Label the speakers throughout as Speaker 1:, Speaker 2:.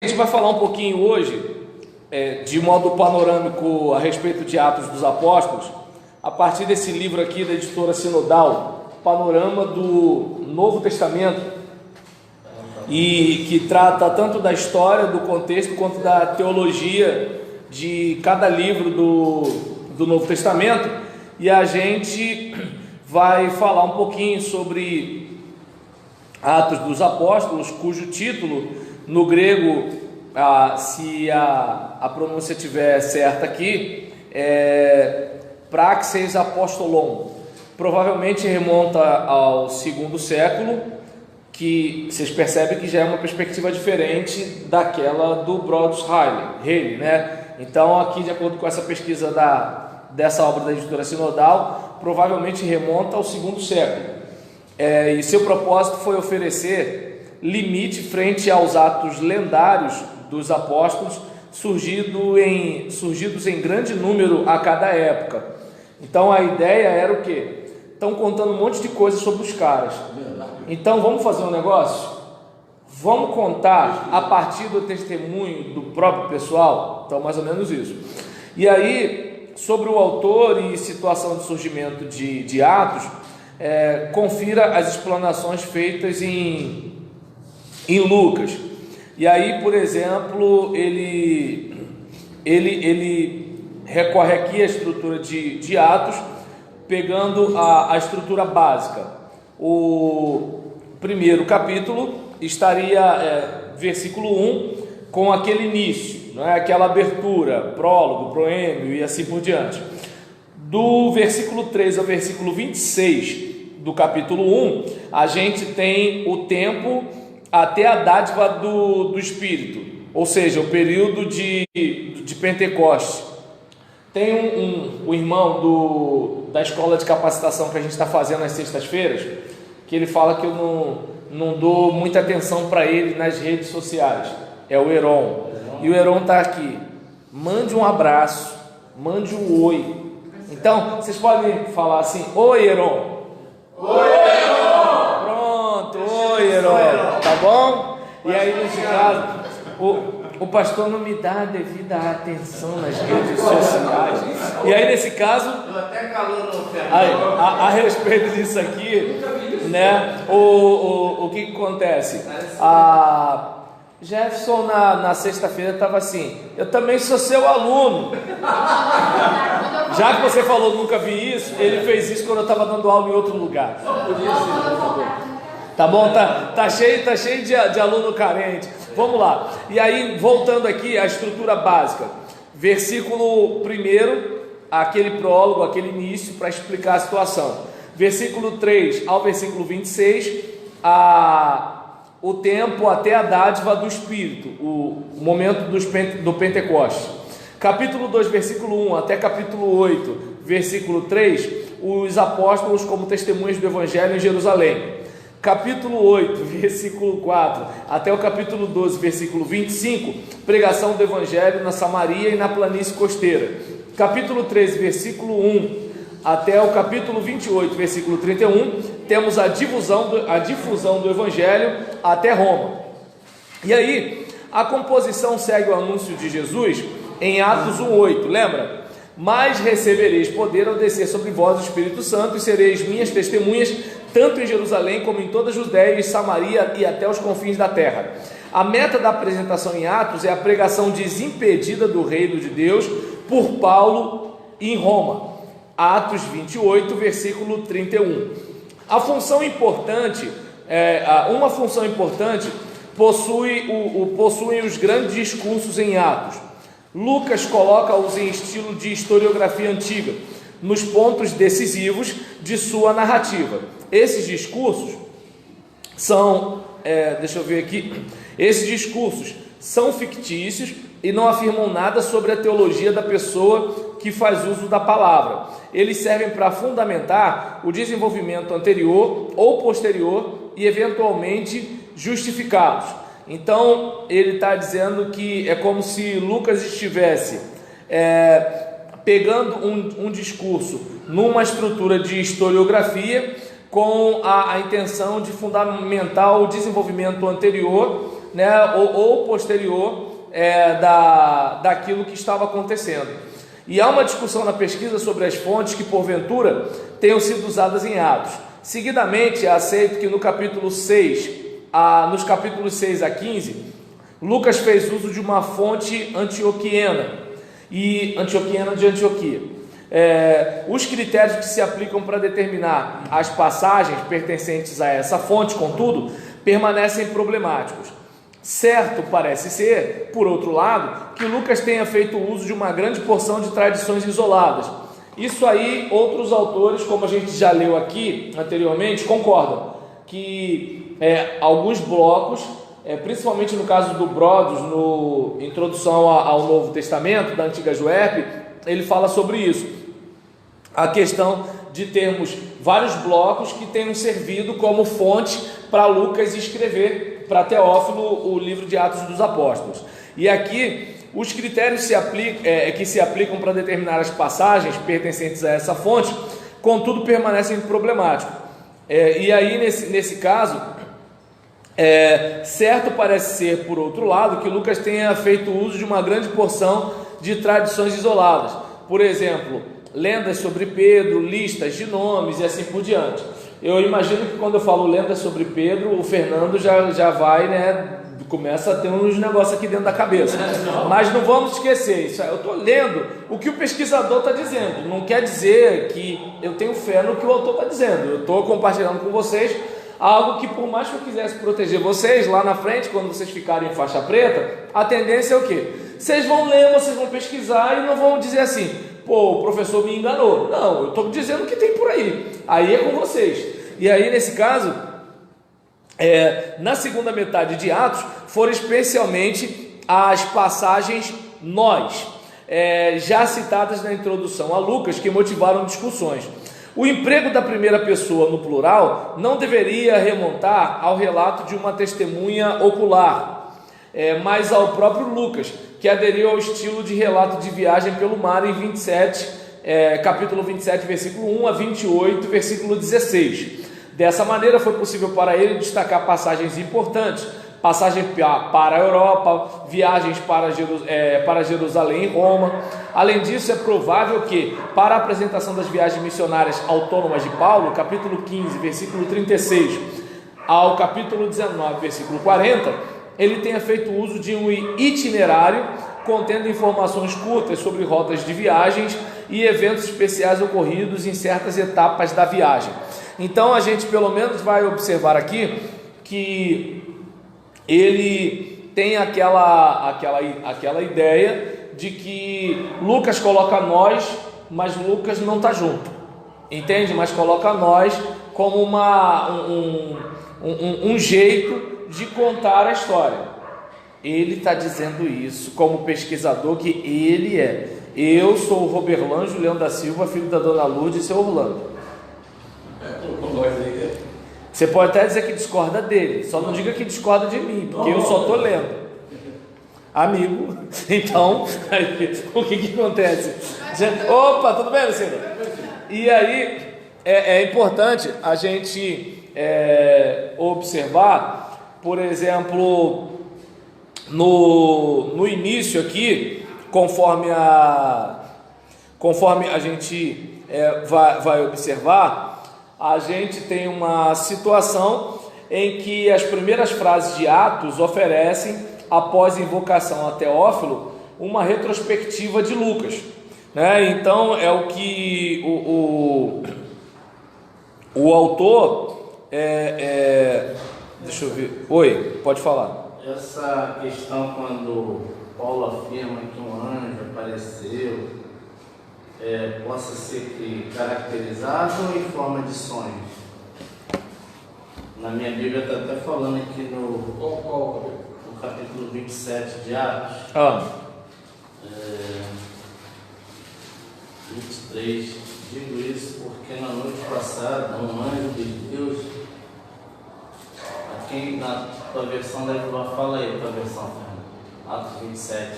Speaker 1: A gente vai falar um pouquinho hoje, de modo panorâmico, a respeito de Atos dos Apóstolos, a partir desse livro aqui da editora Sinodal, Panorama do Novo Testamento, e que trata tanto da história, do contexto, quanto da teologia de cada livro do Novo Testamento. E a gente vai falar um pouquinho sobre Atos dos Apóstolos, cujo título no grego, se a pronúncia estiver certa aqui, é Praxeis Apostolon. Provavelmente remonta ao segundo século, que vocês percebem que já é uma perspectiva diferente daquela do Brodus Haley, né? Então, aqui, de acordo com essa pesquisa dessa obra da editora Sinodal, provavelmente remonta ao segundo século. E seu propósito foi oferecer limite frente aos atos lendários dos apóstolos, surgidos em grande número a cada época. Então a ideia era o quê? Estão contando um monte de coisas sobre os caras. Então vamos fazer um negócio? Vamos contar a partir do testemunho do próprio pessoal? Então, mais ou menos isso. E aí, sobre o autor e situação de surgimento de Atos, confira as explanações feitas em Lucas. E aí, por exemplo, ele recorre aqui à estrutura de Atos, pegando a estrutura básica. O primeiro capítulo estaria, versículo 1, com aquele início, não é? Aquela abertura, prólogo, proêmio e assim por diante. Do versículo 3 ao versículo 26 do capítulo 1, a gente tem o tempo até a dádiva do Espírito, ou seja, o período de Pentecostes. Tem um irmão da escola de capacitação que a gente está fazendo nas sextas-feiras, que ele fala que eu não dou muita atenção para ele nas redes sociais, é o Heron. E o Heron está aqui. Mande um abraço, mande um oi. Então, vocês podem falar assim: oi, Heron.
Speaker 2: Oi, Heron.
Speaker 1: Pronto, oi, Heron. Tá bom? E aí, nesse caso, o pastor não me dá a devida atenção nas redes sociais. E aí, nesse caso, a respeito disso aqui, né? O que acontece? A Jefferson na sexta-feira estava assim: eu também sou seu aluno. Já que você falou nunca vi isso, ele fez isso quando eu estava dando aula em outro lugar. Tá bom? Tá cheio de aluno carente. Vamos lá. E aí, voltando aqui à estrutura básica, versículo 1, aquele prólogo, aquele início para explicar a situação. Versículo 3 ao versículo 26, o tempo até a dádiva do Espírito, o momento do Pentecostes. Capítulo 2, versículo 1 até capítulo 8, versículo 3, os apóstolos como testemunhas do Evangelho em Jerusalém. Capítulo 8, versículo 4 até o capítulo 12, versículo 25, pregação do Evangelho na Samaria e na planície costeira. Capítulo 13, versículo 1 até o capítulo 28, versículo 31, temos a difusão do Evangelho até Roma. E aí, a composição segue o anúncio de Jesus em Atos 1:8, lembra? Mas recebereis poder ao descer sobre vós o Espírito Santo, e sereis minhas testemunhas, tanto em Jerusalém como em toda a Judéia e Samaria e até os confins da terra. A meta da apresentação em Atos é a pregação desimpedida do reino de Deus por Paulo em Roma. Atos 28, versículo 31. Uma função importante possuem os grandes discursos em Atos. Lucas coloca-os em estilo de historiografia antiga, nos pontos decisivos de sua narrativa. Esses discursos são, esses discursos são fictícios e não afirmam nada sobre a teologia da pessoa que faz uso da palavra. Eles servem para fundamentar o desenvolvimento anterior ou posterior e eventualmente justificá-los. Então ele está dizendo que é como se Lucas estivesse pegando um discurso numa estrutura de historiografia com a intenção de fundamentar o desenvolvimento anterior né, ou posterior daquilo que estava acontecendo. E há uma discussão na pesquisa sobre as fontes que, porventura, tenham sido usadas em Atos. Seguidamente, é aceito que no capítulo 6, nos capítulos 6 a 15, Lucas fez uso de uma fonte antioquiana de Antioquia. Os critérios que se aplicam para determinar as passagens pertencentes a essa fonte, contudo, permanecem problemáticos. Certo parece ser, por outro lado, que Lucas tenha feito uso de uma grande porção de tradições isoladas. Isso aí, outros autores, como a gente já leu aqui anteriormente, concordam que alguns blocos, principalmente no caso do Brodos, no Introdução ao Novo Testamento, da Antiga Juep, ele fala sobre isso. A questão de termos vários blocos que tenham servido como fonte para Lucas escrever para Teófilo o livro de Atos dos Apóstolos. E aqui os critérios que se aplicam para determinar as passagens pertencentes a essa fonte, contudo, permanecem problemáticos. E aí, nesse caso, certo parece ser, por outro lado, que Lucas tenha feito uso de uma grande porção de tradições isoladas. Por exemplo, lendas sobre Pedro, listas de nomes e assim por diante. Eu imagino que quando eu falo lendas sobre Pedro, o Fernando já vai, né, começa a ter uns negócios aqui dentro da cabeça. Mas não vamos esquecer isso. Eu estou lendo o que o pesquisador está dizendo. Não quer dizer que eu tenho fé no que o autor está dizendo. Eu estou compartilhando com vocês algo que, por mais que eu quisesse proteger vocês, lá na frente, quando vocês ficarem em faixa preta, a tendência é o quê? Vocês vão ler, vocês vão pesquisar e não vão dizer assim: pô, o professor me enganou. Não, eu estou dizendo o que tem por aí. Aí é com vocês. E aí, nesse caso, na segunda metade de Atos, foram especialmente as passagens já citadas na introdução a Lucas, que motivaram discussões. O emprego da primeira pessoa no plural não deveria remontar ao relato de uma testemunha ocular, mas ao próprio Lucas, que aderiu ao estilo de relato de viagem pelo mar em capítulo 27, versículo 1 a 28, versículo 16. Dessa maneira foi possível para ele destacar passagens importantes, passagem para a Europa, viagens para Jerusalém e Roma. Além disso, é provável que, para a apresentação das viagens missionárias autônomas de Paulo, capítulo 15, versículo 36, ao capítulo 19, versículo 40, ele tenha feito uso de um itinerário contendo informações curtas sobre rotas de viagens e eventos especiais ocorridos em certas etapas da viagem. Então a gente pelo menos vai observar aqui que ele tem aquela ideia de que Lucas coloca nós, mas Lucas não está junto, entende? Mas coloca nós como um jeito de contar a história. Ele está dizendo isso como pesquisador que ele é. Eu sou o Roberlan Julião da Silva, filho da Dona Lourdes e seu Orlando. Você pode até dizer que discorda dele, só não diga que discorda de mim, porque eu só estou lendo. Amigo, então, o que acontece? Opa, tudo bem, Luciano? E aí, é importante a gente observar, por exemplo, no início aqui, conforme a gente vai observar, a gente tem uma situação em que as primeiras frases de Atos oferecem, após a invocação a Teófilo, uma retrospectiva de Lucas, né? Então é o que o autor deixa eu ver. Oi, pode falar.
Speaker 3: Essa questão quando Paulo afirma que um anjo apareceu, possa ser caracterizado em forma de sonhos. Na minha Bíblia está até falando aqui no capítulo 27 de Atos, 23, digo isso porque na noite passada um anjo de Deus, aqui na tua versão deve fala aí, tua versão, Atos 27.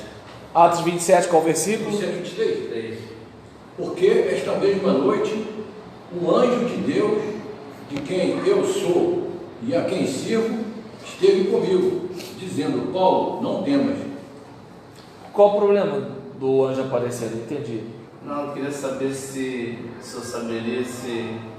Speaker 1: Atos 27, qual versículo?
Speaker 4: 23. Porque esta mesma noite, um anjo de Deus, de quem eu sou e a quem sirvo, esteve comigo, dizendo: dizendo, Paulo, não temas.
Speaker 1: Qual o problema do anjo aparecer? Não entendi.
Speaker 3: Não, eu queria saber se eu saberia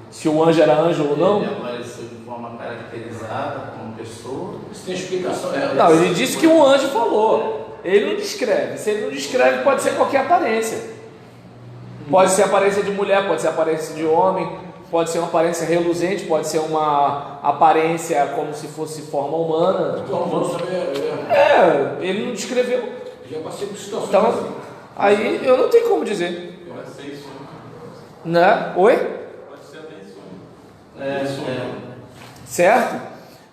Speaker 1: Se o anjo era anjo ou não?
Speaker 3: ele apareceu de forma caracterizada como pessoa.
Speaker 4: Isso tem explicação.
Speaker 1: Não, ele disse que um anjo falou. Ele não descreve. Se ele não descreve, pode ser qualquer aparência. Pode ser aparência de mulher, pode ser aparência de homem, pode ser uma aparência reluzente, pode ser uma aparência como se fosse forma humana.
Speaker 4: Então, vamos saber.
Speaker 1: Ele não descreveu.
Speaker 4: Já passei por situações
Speaker 1: Então,
Speaker 4: assim.
Speaker 1: aí eu não tenho como dizer.
Speaker 2: Pode ser isso.
Speaker 1: Né? Oi?
Speaker 2: Pode ser até isso.
Speaker 1: Certo?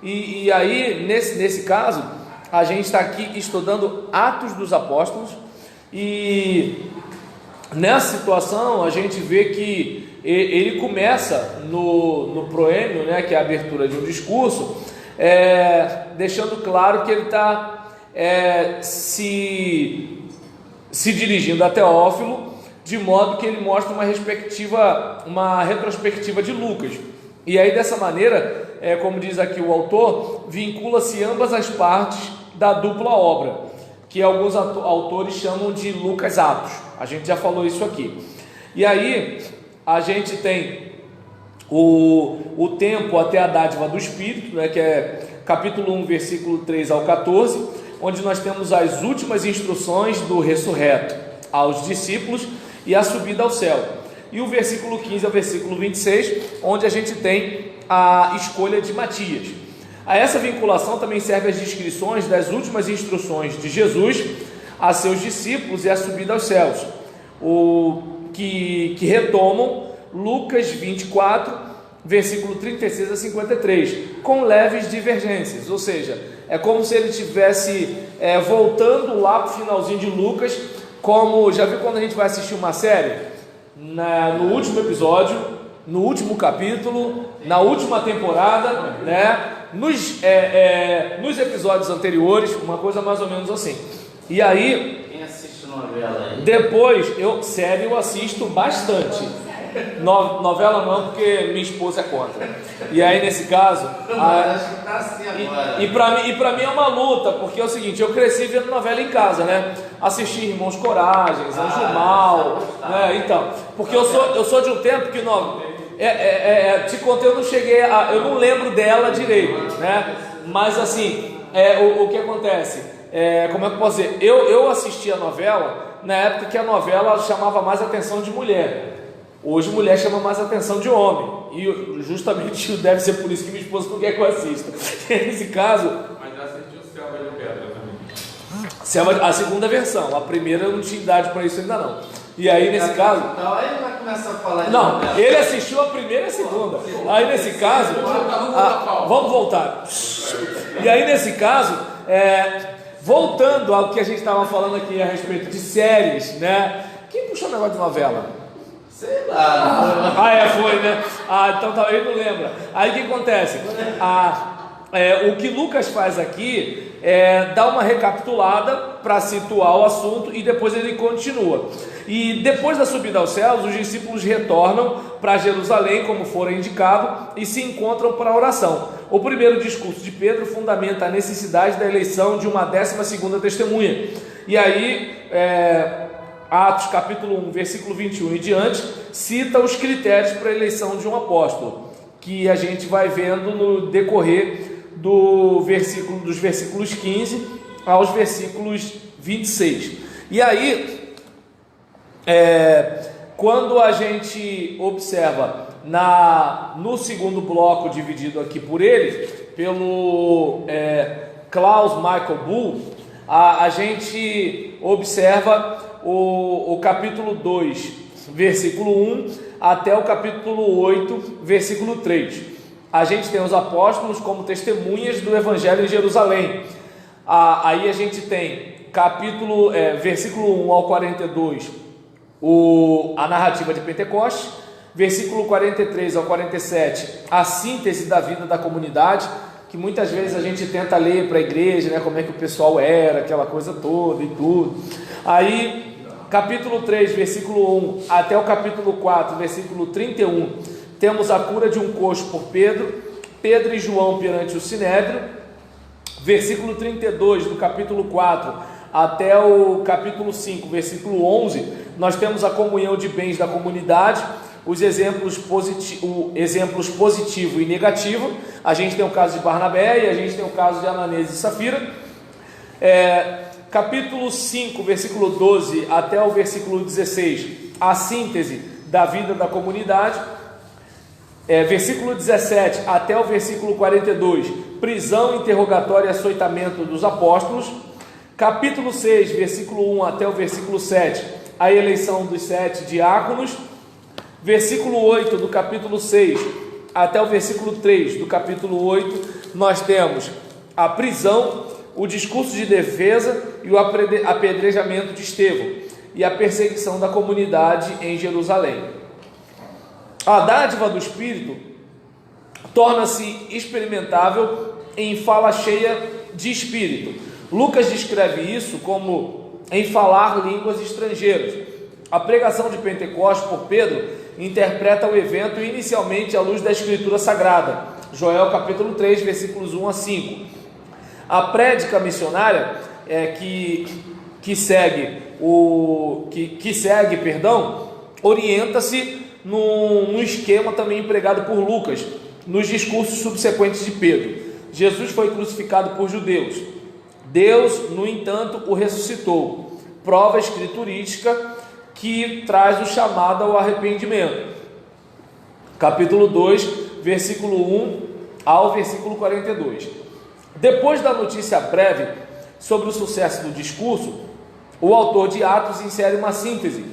Speaker 1: E aí, nesse caso, a gente está aqui estudando Atos dos Apóstolos, e nessa situação a gente vê que ele começa no proêmio, né, que é a abertura de um discurso, deixando claro que ele está se dirigindo a Teófilo, de modo que ele mostra uma retrospectiva de Lucas. E aí, dessa maneira, como diz aqui o autor, vincula-se ambas as partes da dupla obra, que alguns autores chamam de Lucas Atos. A gente já falou isso aqui. E aí, a gente tem o tempo até a dádiva do Espírito, né, que é capítulo 1, versículo 3 ao 14, onde nós temos as últimas instruções do ressurreto aos discípulos e a subida ao céu. E o versículo 15 ao versículo 26, onde a gente tem a escolha de Matias. A essa vinculação também serve as descrições das últimas instruções de Jesus a seus discípulos e a subida aos céus, que retomam Lucas 24, versículo 36 a 53, com leves divergências, ou seja, é como se ele estivesse voltando lá para o finalzinho de Lucas, como, já viu quando a gente vai assistir uma série? No último episódio, no último capítulo, na última temporada, né? Nos episódios anteriores, uma coisa mais ou menos assim. E aí,
Speaker 3: Quem assiste novela aí?
Speaker 1: depois, série eu assisto bastante. Novela não, porque minha esposa é contra. E aí, nesse caso,
Speaker 3: Acho que tá assim agora.
Speaker 1: e pra mim é uma luta, porque é o seguinte, eu cresci vendo novela em casa, né? Assisti Irmãos Coragens, Anjo Mal, né? Então, porque eu sou de um tempo que te contei, eu não lembro dela direito, né? Mas assim, o que acontece? Como é que eu posso dizer? Eu assisti a novela na época que a novela chamava mais atenção de mulher. Hoje mulher chama mais atenção de homem. E justamente deve ser por isso que minha esposa não quer que eu assista. Nesse caso.
Speaker 2: Mas já assistiu Selva de Pedra também.
Speaker 1: A segunda versão. A primeira eu não tinha idade para isso ainda não. E aí nesse caso.
Speaker 3: Então aí ele vai começar a falar de
Speaker 1: Não,
Speaker 3: novela.
Speaker 1: ele assistiu a primeira e a segunda. Aí nesse caso. Vamos voltar. E aí nesse caso, voltando ao que a gente estava falando aqui a respeito de séries, né? Quem puxou o negócio de novela?
Speaker 3: Sei lá.
Speaker 1: Foi, né? Então tá, ele não lembra. Aí o que acontece? O que Lucas faz aqui é dar uma recapitulada para situar o assunto e depois ele continua. E depois da subida aos céus, os discípulos retornam para Jerusalém, como fora indicado, e se encontram para a oração. O primeiro discurso de Pedro fundamenta a necessidade da eleição de uma 12ª testemunha. E aí, Atos capítulo 1, versículo 21 e diante, cita os critérios para a eleição de um apóstolo, que a gente vai vendo no decorrer dos versículos 15 aos versículos 26. E aí, quando a gente observa no segundo bloco, dividido aqui por ele, pelo Klaus Michael Bull, a gente observa o capítulo 2, versículo 1, até o capítulo 8, versículo 3. A gente tem os apóstolos como testemunhas do evangelho em Jerusalém. Aí a gente tem versículo 1 ao 42, a narrativa de Pentecostes, versículo 43 ao 47, a síntese da vida da comunidade, que muitas vezes a gente tenta ler para a igreja, né, como é que o pessoal era, aquela coisa toda e tudo. Aí, capítulo 3, versículo 1 até o capítulo 4, versículo 31, temos a cura de um coxo por Pedro e João perante o Sinédrio. versículo 32 do capítulo 4 até o capítulo 5, versículo 11, nós temos a comunhão de bens da comunidade, os exemplos positivo e negativo. A gente tem o caso de Barnabé e a gente tem o caso de Ananias e Safira. Capítulo 5, versículo 12 até o versículo 16, a síntese da vida da comunidade. Versículo 17 até o versículo 42, prisão, interrogatório e açoitamento dos apóstolos. Capítulo 6, versículo 1 até o versículo 7, a eleição dos 7 diáconos. Versículo 8 do capítulo 6 até o versículo 3 do capítulo 8, nós temos a prisão, o discurso de defesa e o apedrejamento de Estevão e a perseguição da comunidade em Jerusalém. A dádiva do Espírito torna-se experimentável em fala cheia de Espírito. Lucas descreve isso como em falar línguas estrangeiras. A pregação de Pentecostes por Pedro interpreta o evento inicialmente à luz da Escritura Sagrada, Joel capítulo 3, versículos 1 a 5. A prédica missionária que segue, orienta-se num esquema também empregado por Lucas nos discursos subsequentes de Pedro. Jesus foi crucificado por judeus. Deus, no entanto, o ressuscitou. Prova escriturística que traz o chamado ao arrependimento. Capítulo 2, versículo 1 ao versículo 42. Depois da notícia breve sobre o sucesso do discurso, o autor de Atos insere uma síntese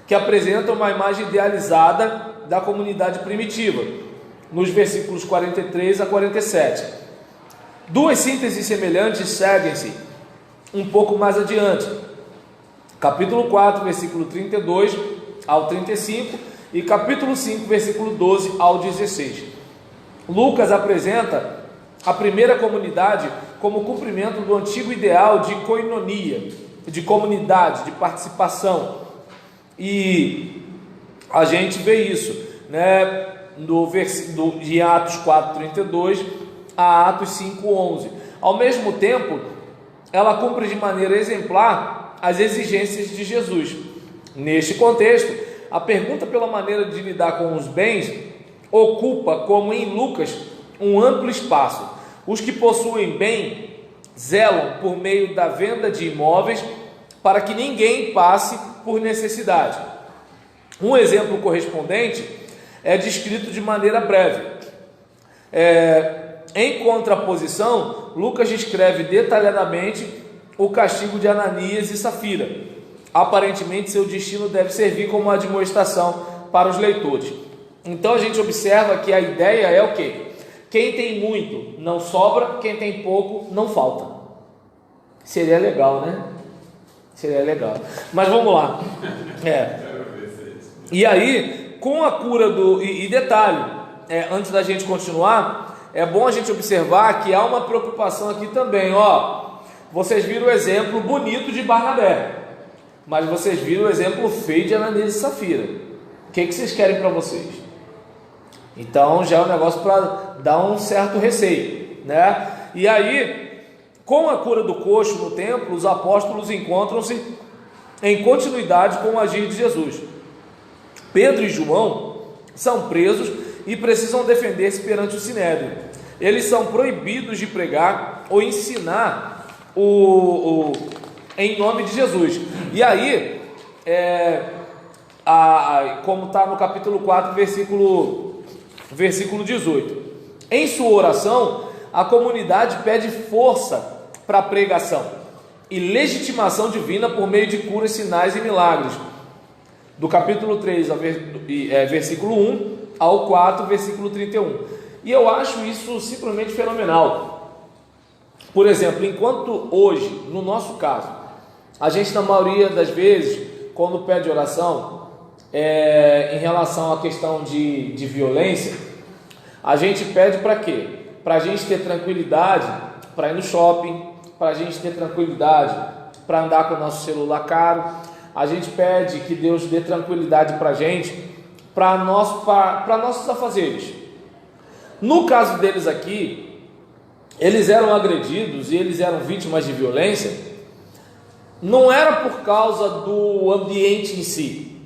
Speaker 1: que apresenta uma imagem idealizada da comunidade primitiva, nos versículos 43 a 47. Duas sínteses semelhantes seguem-se um pouco mais adiante. Capítulo 4, versículo 32 ao 35 e capítulo 5, versículo 12 ao 16. Lucas apresenta a primeira comunidade como cumprimento do antigo ideal de koinonia, de comunidade, de participação. E a gente vê isso, né, de Atos 4:32 a Atos 5:11. Ao mesmo tempo, ela cumpre de maneira exemplar as exigências de Jesus. Neste contexto, a pergunta pela maneira de lidar com os bens ocupa, como em Lucas, um amplo espaço. Os que possuem bem zelam por meio da venda de imóveis para que ninguém passe por necessidade. Um exemplo correspondente é descrito de maneira breve. Em contraposição, Lucas descreve detalhadamente o castigo de Ananias e Safira. Aparentemente, seu destino deve servir como uma admoestação para os leitores. Então a gente observa que a ideia é o quê? Quem tem muito não sobra, quem tem pouco não falta. Seria legal, né? Seria legal. Mas vamos lá. E aí, com a cura e detalhe, antes da gente continuar, é bom a gente observar que há uma preocupação aqui também, Vocês viram o exemplo bonito de Barnabé, mas vocês viram o exemplo feio de Ananias e Safira. O que vocês querem para vocês? Então já é um negócio para dar um certo receio, né? E aí, com a cura do coxo no templo, os apóstolos encontram-se em continuidade com o agir de Jesus. Pedro e João são presos e precisam defender-se perante o sinédrio. Eles são proibidos de pregar ou ensinar em nome de Jesus. E aí, como está no capítulo 4, versículo 18, em sua oração, a comunidade pede força para a pregação e legitimação divina por meio de curas, sinais e milagres. Do capítulo 3, versículo 1 ao 4, versículo 31. E eu acho isso simplesmente fenomenal. Por exemplo, enquanto hoje, no nosso caso, a gente na maioria das vezes, quando pede oração, em relação à questão de violência, a gente pede para quê? Para a gente ter tranquilidade para ir no shopping, para a gente ter tranquilidade para andar com o nosso celular caro. A gente pede que Deus dê tranquilidade para a gente, para nossos afazeres. No caso deles aqui, eles eram agredidos e eles eram vítimas de violência, não era por causa do ambiente em si,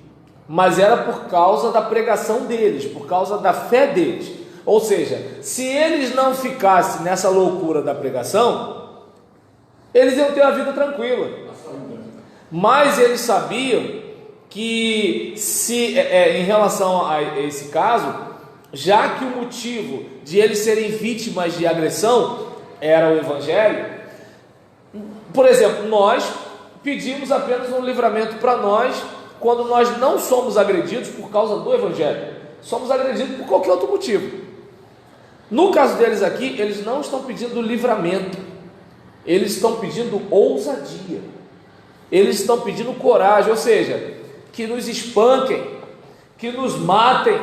Speaker 1: mas era por causa da pregação deles, por causa da fé deles. Ou seja, se eles não ficassem nessa loucura da pregação, eles iam ter a vida tranquila. Mas eles sabiam que em relação a esse caso, já que o motivo de eles serem vítimas de agressão era o Evangelho, por exemplo, nós pedimos apenas um livramento para nós quando nós não somos agredidos por causa do Evangelho, somos agredidos por qualquer outro motivo. No caso deles aqui, eles não estão pedindo livramento, eles estão pedindo ousadia, eles estão pedindo coragem, ou seja, que nos espanquem, que nos matem,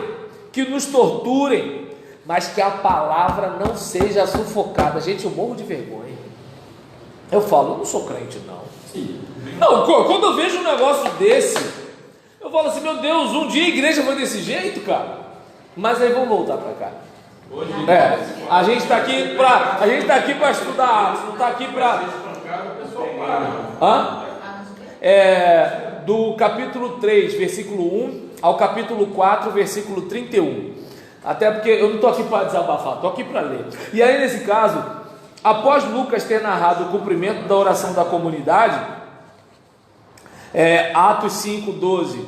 Speaker 1: que nos torturem, mas que a palavra não seja sufocada. Gente, eu morro de vergonha. Eu falo, eu não sou crente não. Não, quando eu vejo um negócio desse, eu falo assim, meu Deus, um dia a igreja foi desse jeito, cara. Mas aí vamos voltar para cá. A gente está aqui para estudar, não está aqui para... Do capítulo 3, versículo 1 ao capítulo 4, versículo 31. Até porque eu não estou aqui para desabafar, estou aqui para ler. E aí nesse caso, após Lucas ter narrado o cumprimento da oração da comunidade, Atos 5, 12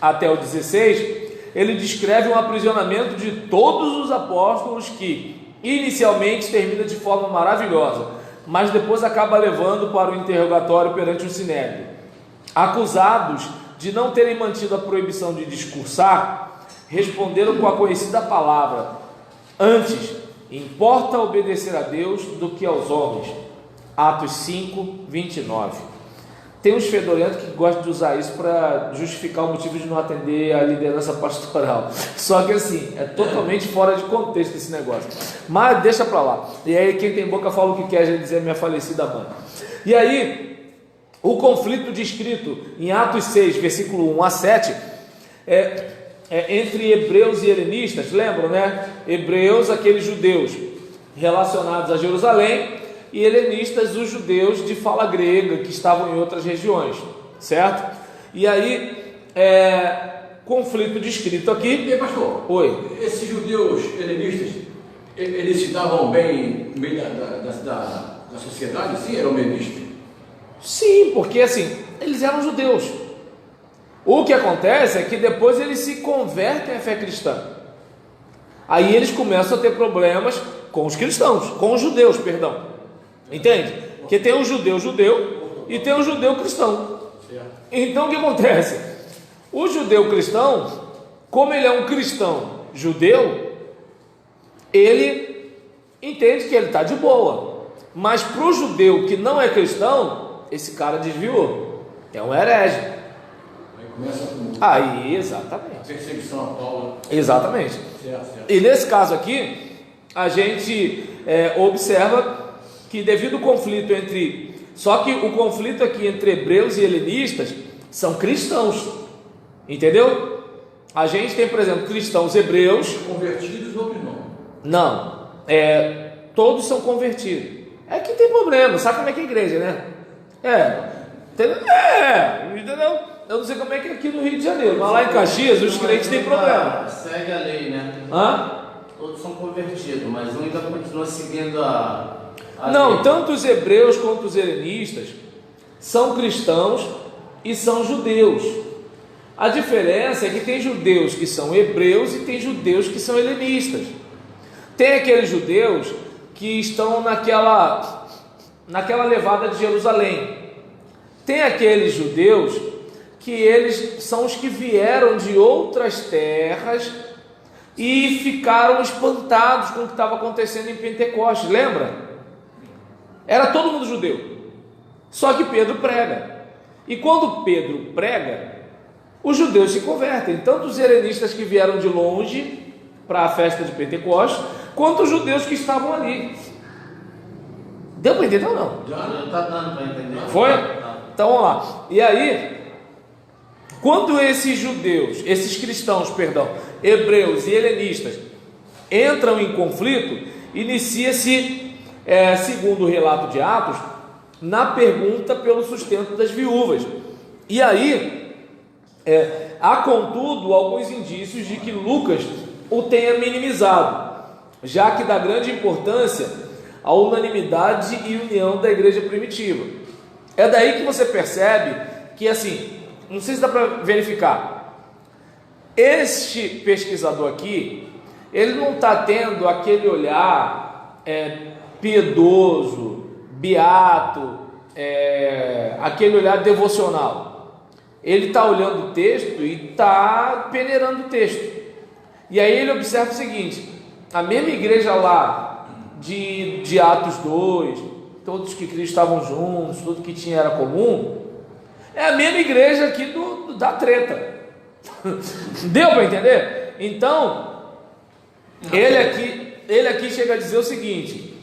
Speaker 1: até o 16, ele descreve um aprisionamento de todos os apóstolos que inicialmente termina de forma maravilhosa, mas depois acaba levando para o interrogatório perante o Sinédrio. Acusados de não terem mantido a proibição de discursar, responderam com a conhecida palavra: antes, importa obedecer a Deus do que aos homens. Atos 5, 29. Tem uns fedorentos que gostam de usar isso para justificar o motivo de não atender a liderança pastoral. Só que assim, é totalmente fora de contexto esse negócio. Mas deixa para lá. E aí quem tem boca fala o que quer, já dizer minha falecida mãe. E aí, o conflito descrito em Atos 6, versículo 1 a 7, entre hebreus e helenistas, lembram, né? Hebreus, aqueles judeus relacionados a Jerusalém, e helenistas, os judeus de fala grega que estavam em outras regiões, certo? E aí, conflito descrito aqui.
Speaker 4: E aí, pastor?
Speaker 1: Oi.
Speaker 4: Esses judeus helenistas, eles se davam bem no meio da sociedade, sim? Eram helenistas?
Speaker 1: Sim, porque assim, eles eram judeus. O que acontece é que depois eles se convertem à fé cristã. Aí eles começam a ter problemas com os cristãos, com os judeus, perdão. Entende? Porque tem um judeu e tem um judeu cristão. Então o que acontece? O judeu cristão, como ele é um cristão judeu, ele entende que ele está de boa. Mas para o judeu que não é cristão, esse cara desviou. É um herege. Aí, exatamente.
Speaker 4: Perseguição a Paulo.
Speaker 1: Exatamente.
Speaker 4: Certo.
Speaker 1: E nesse caso aqui, a gente observa que devido ao conflito só que o conflito aqui entre hebreus e helenistas são cristãos, entendeu? A gente tem, por exemplo, cristãos hebreus
Speaker 4: convertidos ou não?
Speaker 1: Não, todos são convertidos. É que tem problema, sabe como é que é a igreja, né? Entendeu? Eu não sei como é que é aqui no Rio de Janeiro, mas lá em Caxias os crentes têm problema.
Speaker 3: Segue a lei, né? Todos são convertidos, mas um ainda continua seguindo a
Speaker 1: não,
Speaker 3: lei.
Speaker 1: tanto os hebreus quanto os helenistas são cristãos e são judeus. A diferença é que tem judeus que são hebreus e tem judeus que são helenistas. Tem aqueles judeus que estão naquela levada de Jerusalém. Tem aqueles judeus que eles são os que vieram de outras terras e ficaram espantados com o que estava acontecendo em Pentecostes, lembra? Era todo mundo judeu, só que Pedro prega, e quando Pedro prega, os judeus se convertem, tanto os helenistas que vieram de longe para a festa de Pentecostes, quanto os judeus que estavam ali. Deu para entender ou não?
Speaker 3: Já está dando para entender.
Speaker 1: Foi? Então vamos lá. E aí, quando esses cristãos, hebreus e helenistas entram em conflito, inicia-se segundo o relato de Atos, na pergunta pelo sustento das viúvas. E aí, há contudo alguns indícios de que Lucas o tenha minimizado, já que dá grande importância à unanimidade e união da igreja primitiva. É daí que você percebe que, assim, não sei se dá para verificar, este pesquisador aqui, ele não está tendo aquele olhar piedoso, beato, aquele olhar devocional. Ele está olhando o texto e está peneirando o texto. E aí ele observa o seguinte: a mesma igreja lá de Atos 2, todos que Cristo estavam juntos, tudo que tinha era comum, é a mesma igreja aqui da treta. Deu para entender? Então, ele aqui chega a dizer o seguinte,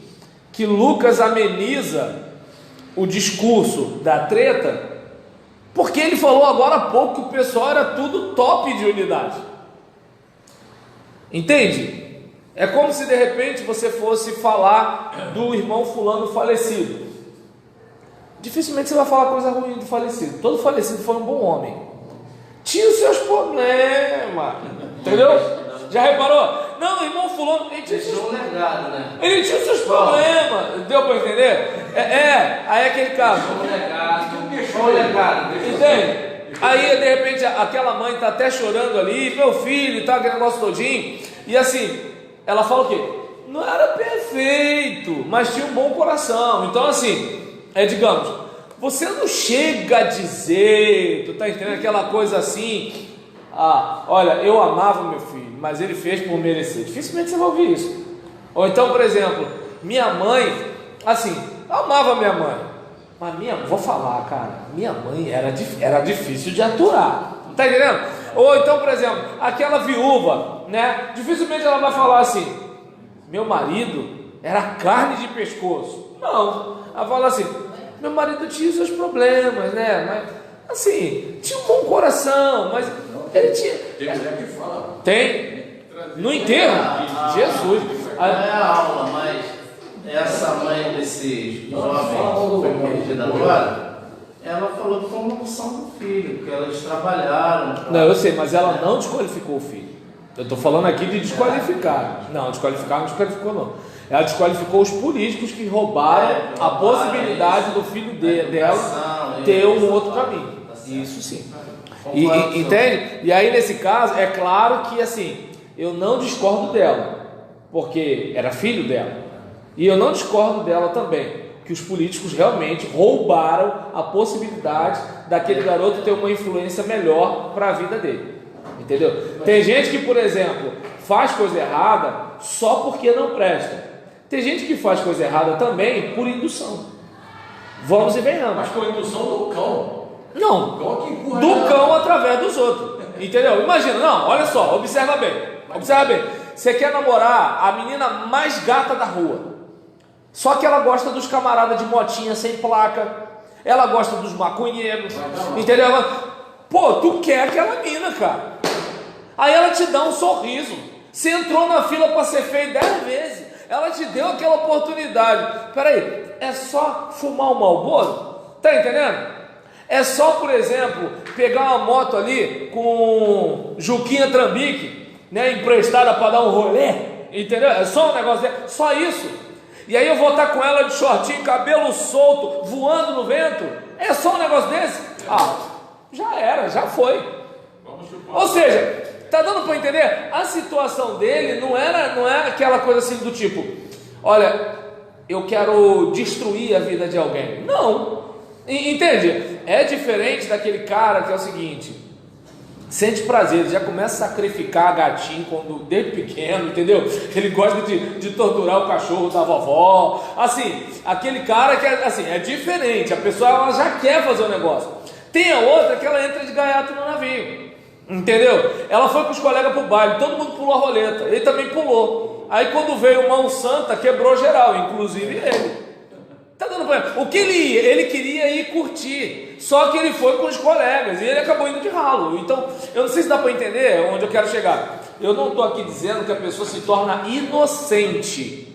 Speaker 1: que Lucas ameniza o discurso da treta, porque ele falou agora há pouco que o pessoal era tudo top de unidade. Entende? É como se de repente você fosse falar do irmão fulano falecido. Dificilmente você vai falar coisa ruim do falecido. Todo falecido foi um bom homem. Tinha os seus problemas. Entendeu? Já reparou? Não, irmão fulano, ele tinha
Speaker 3: Deixou um legado, né?
Speaker 1: Ele tinha os seus problemas. Deu para entender? Aí é aquele caso.
Speaker 3: Deixou um legado.
Speaker 1: Entende? Aí de repente aquela mãe está até chorando ali, meu filho e tal, aquele negócio todinho. E assim, ela fala o quê? Não era perfeito, mas tinha um bom coração. Então assim, digamos, você não chega a dizer, tu tá entendendo aquela coisa assim, olha, eu amava meu filho, mas ele fez por merecer. Dificilmente você vai ouvir isso. Ou então, por exemplo, minha mãe, assim, eu amava minha mãe, mas vou falar, cara, minha mãe era difícil de aturar. Tá entendendo? Ou então, por exemplo, aquela viúva, né? Dificilmente ela vai falar assim: meu marido era carne de pescoço. Não, ela fala assim: meu marido tinha seus problemas, né? Mas assim, tinha um bom coração, mas ele tinha.
Speaker 4: Tem mulher que fala.
Speaker 1: Tem? No enterro? Jesus.
Speaker 3: Não é a aula, mas essa mãe desse jovem que foi perdida agora, ela falou que foi uma opção do filho, porque elas trabalharam.
Speaker 1: Não, eu sei, mas ela não desqualificou o filho. Eu estou falando aqui de desqualificar. Não, desqualificar não desqualificou não. Ela desqualificou os políticos que roubaram a possibilidade do filho dela ter um outro caminho. Isso sim. Entende? E aí nesse caso, é claro que assim, eu não discordo dela, porque era filho dela. E eu não discordo dela também, que os políticos realmente roubaram a possibilidade daquele garoto ter uma influência melhor para a vida dele. Entendeu? Tem gente que, por exemplo, faz coisa errada só porque não presta. Tem gente que faz coisa errada também por indução. Vamos e venhamos.
Speaker 4: Mas com a indução do cão.
Speaker 1: Não,
Speaker 4: O cão que empurra
Speaker 1: do
Speaker 4: ela.
Speaker 1: cão através dos outros. Entendeu? Imagina, não, olha só, observa bem. Observa bem. Você quer namorar a menina mais gata da rua. Só que ela gosta dos camaradas de motinha sem placa. Ela gosta dos maconheiros. Entendeu? Pô, tu quer aquela mina, cara. Aí ela te dá um sorriso. Você entrou na fila para ser feio 10 vezes. Ela te deu aquela oportunidade. Peraí, é só fumar um Marlboro? Tá entendendo? É só, por exemplo, pegar uma moto ali com Juquinha Trambique, né, emprestada para dar um rolê. Entendeu? É só um negócio desse. Só isso. E aí eu vou estar com ela de shortinho, cabelo solto, voando no vento. É só um negócio desse? Já era, já foi. Ou seja, tá dando para entender? A situação dele não é aquela coisa assim do tipo, olha, eu quero destruir a vida de alguém. Não. Entende? É diferente daquele cara que é o seguinte, sente prazer, ele já começa a sacrificar gatinho desde pequeno, entendeu? Ele gosta de torturar o cachorro da vovó. Assim, aquele cara que é diferente. A pessoa ela já quer fazer o negócio. Tem a outra que ela entra de gaiato no navio, entendeu? Ela foi com os colegas pro baile, todo mundo pulou a roleta, ele também pulou. Aí quando veio uma santa, quebrou geral, inclusive ele. Tá dando pra... O que ele queria ir curtir, só que ele foi com os colegas e ele acabou indo de ralo. Então, eu não sei se dá para entender onde eu quero chegar. Eu não estou aqui dizendo que a pessoa se torna inocente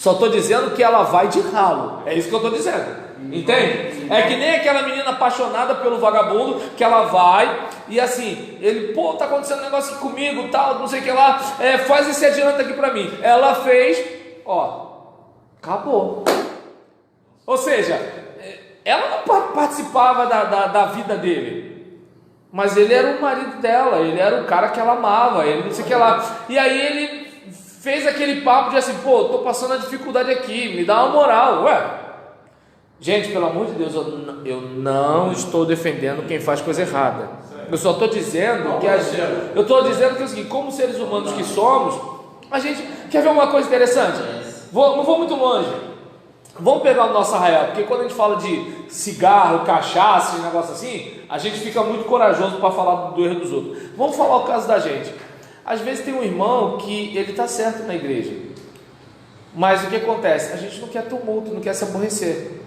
Speaker 1: Só estou dizendo que ela vai de ralo. É isso que eu estou dizendo. Entende? É que nem aquela menina apaixonada pelo vagabundo, que ela vai e assim, ele, pô, tá acontecendo um negócio aqui comigo, tal, não sei o que lá, faz esse adianto aqui pra mim. Ela fez, ó, acabou. Ou seja, ela não participava da vida dele, mas ele era o marido dela, ele era o cara que ela amava, ele não sei o que lá. E aí ele fez aquele papo de assim, pô, tô passando a dificuldade aqui, me dá uma moral, ué. Gente, pelo amor de Deus, eu não estou defendendo quem faz coisa errada. Eu só estou dizendo que eu estou dizendo que é o seguinte, como seres humanos que somos, a gente quer ver uma coisa interessante. Não vou muito longe. Vamos pegar o nosso arraial, porque quando a gente fala de cigarro, cachaça, esse negócio assim, a gente fica muito corajoso para falar do erro dos outros. Vamos falar o caso da gente. Às vezes tem um irmão que ele está certo na igreja, mas o que acontece? A gente não quer tumulto, não quer se aborrecer.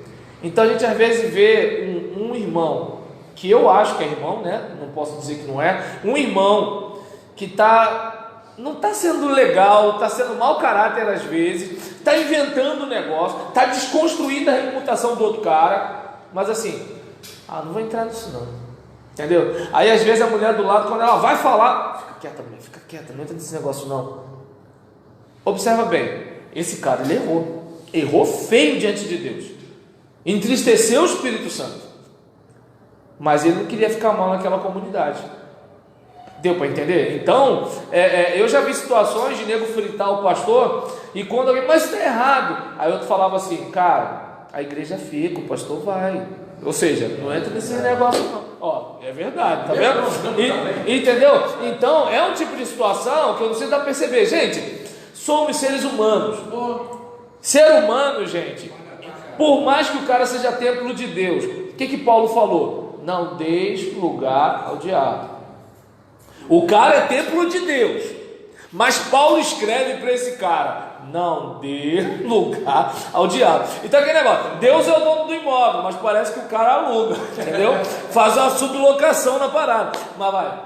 Speaker 1: Então a gente às vezes vê um irmão, que eu acho que é irmão, né? Não posso dizer que não é, um irmão que não está sendo legal, está sendo mau caráter às vezes, está inventando um negócio, está desconstruindo a reputação do outro cara, mas assim, não vou entrar nisso não, entendeu? Aí às vezes a mulher do lado, quando ela vai falar, fica quieta, mulher, fica quieta, não entra nesse negócio não. Observa bem, esse cara ele errou feio diante de Deus. Entristeceu o Espírito Santo, mas ele não queria ficar mal naquela comunidade. Deu para entender? Então, eu já vi situações de nego fritar o pastor, e quando alguém, mas está errado, aí outro falava assim, cara, a igreja fica, o pastor vai. Ou seja, não entra nesse negócio não. Ó, é verdade, tá vendo? Entendeu? Então, é um tipo de situação que eu não sei se dá para perceber. Gente, somos seres humanos. Ser humano, gente, por mais que o cara seja templo de Deus, o que Paulo falou? Não deixe lugar ao diabo. O cara é templo de Deus, mas Paulo escreve para esse cara: não dê lugar ao diabo. Então aquele negócio, Deus é o dono do imóvel, mas parece que o cara aluga, entendeu? Faz uma sublocação na parada. Mas vai.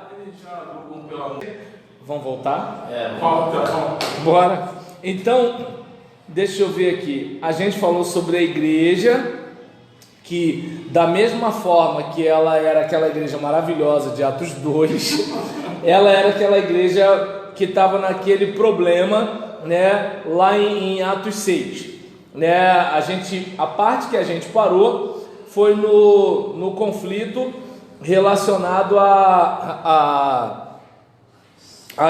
Speaker 1: Vamos voltar? Bora. Então, deixa eu ver aqui. A gente falou sobre a igreja, que da mesma forma que ela era aquela igreja maravilhosa de Atos 2, ela era aquela igreja que estava naquele problema, né, lá em Atos 6, né? A parte que a gente parou foi no conflito relacionado à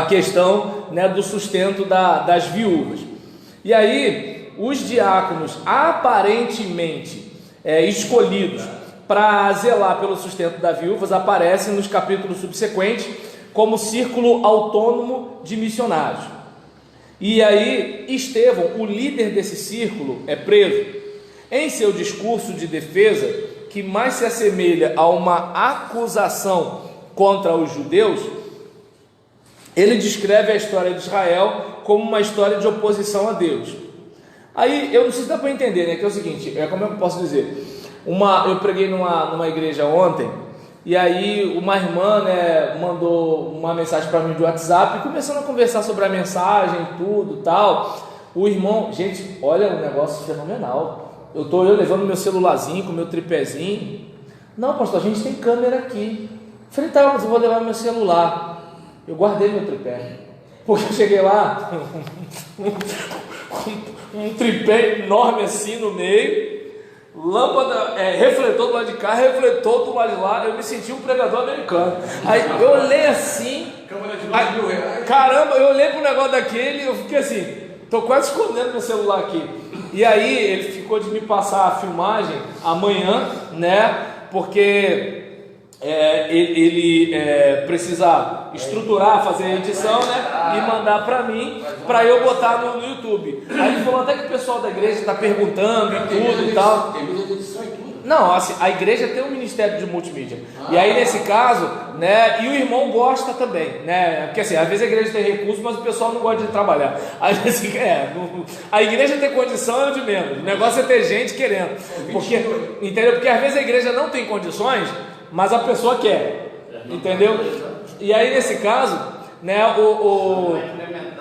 Speaker 1: questão, né, do sustento das viúvas. E aí os diáconos aparentemente escolhidos para zelar pelo sustento das viúvas aparecem nos capítulos subsequentes como círculo autônomo de missionários. E aí Estevão, o líder desse círculo, é preso. Em seu discurso de defesa, que mais se assemelha a uma acusação contra os judeus, ele descreve a história de Israel como uma história de oposição a Deus. Aí eu não sei se dá para entender, né? Que é o seguinte, como eu posso dizer, eu preguei numa igreja ontem, e aí uma irmã, né, mandou uma mensagem para mim do WhatsApp, começando a conversar sobre a mensagem, tudo, tal. O irmão, gente, olha, um negócio fenomenal. Eu levando meu celularzinho com meu tripézinho. Não, pastor, a gente tem câmera aqui. Falei, tá, mas eu vou levar meu celular. Eu guardei meu tripé, porque eu cheguei lá, um tripé enorme assim no meio, lâmpada, refletor do lado de cá, refletor do lado de lá. Eu me senti um pregador americano. Aí eu olhei assim, caramba, eu olhei pro negócio daquele, eu fiquei assim, tô quase escondendo meu celular aqui. E aí ele ficou de me passar a filmagem amanhã, né, porque ele precisa estruturar, fazer a edição, né, e mandar para mim, para eu botar no YouTube. Aí ele falou até que o pessoal da igreja está perguntando e tudo e tal. Não, assim, a igreja tem um ministério de multimídia. E aí nesse caso, né, e o irmão gosta também, né, porque assim, às vezes a igreja tem recursos, mas o pessoal não gosta de trabalhar. Às vezes, a igreja tem condição é o de menos. O negócio é ter gente querendo. Porque, entendeu? Porque às vezes a igreja não tem condições, mas a pessoa quer, entendeu? E aí nesse caso, né,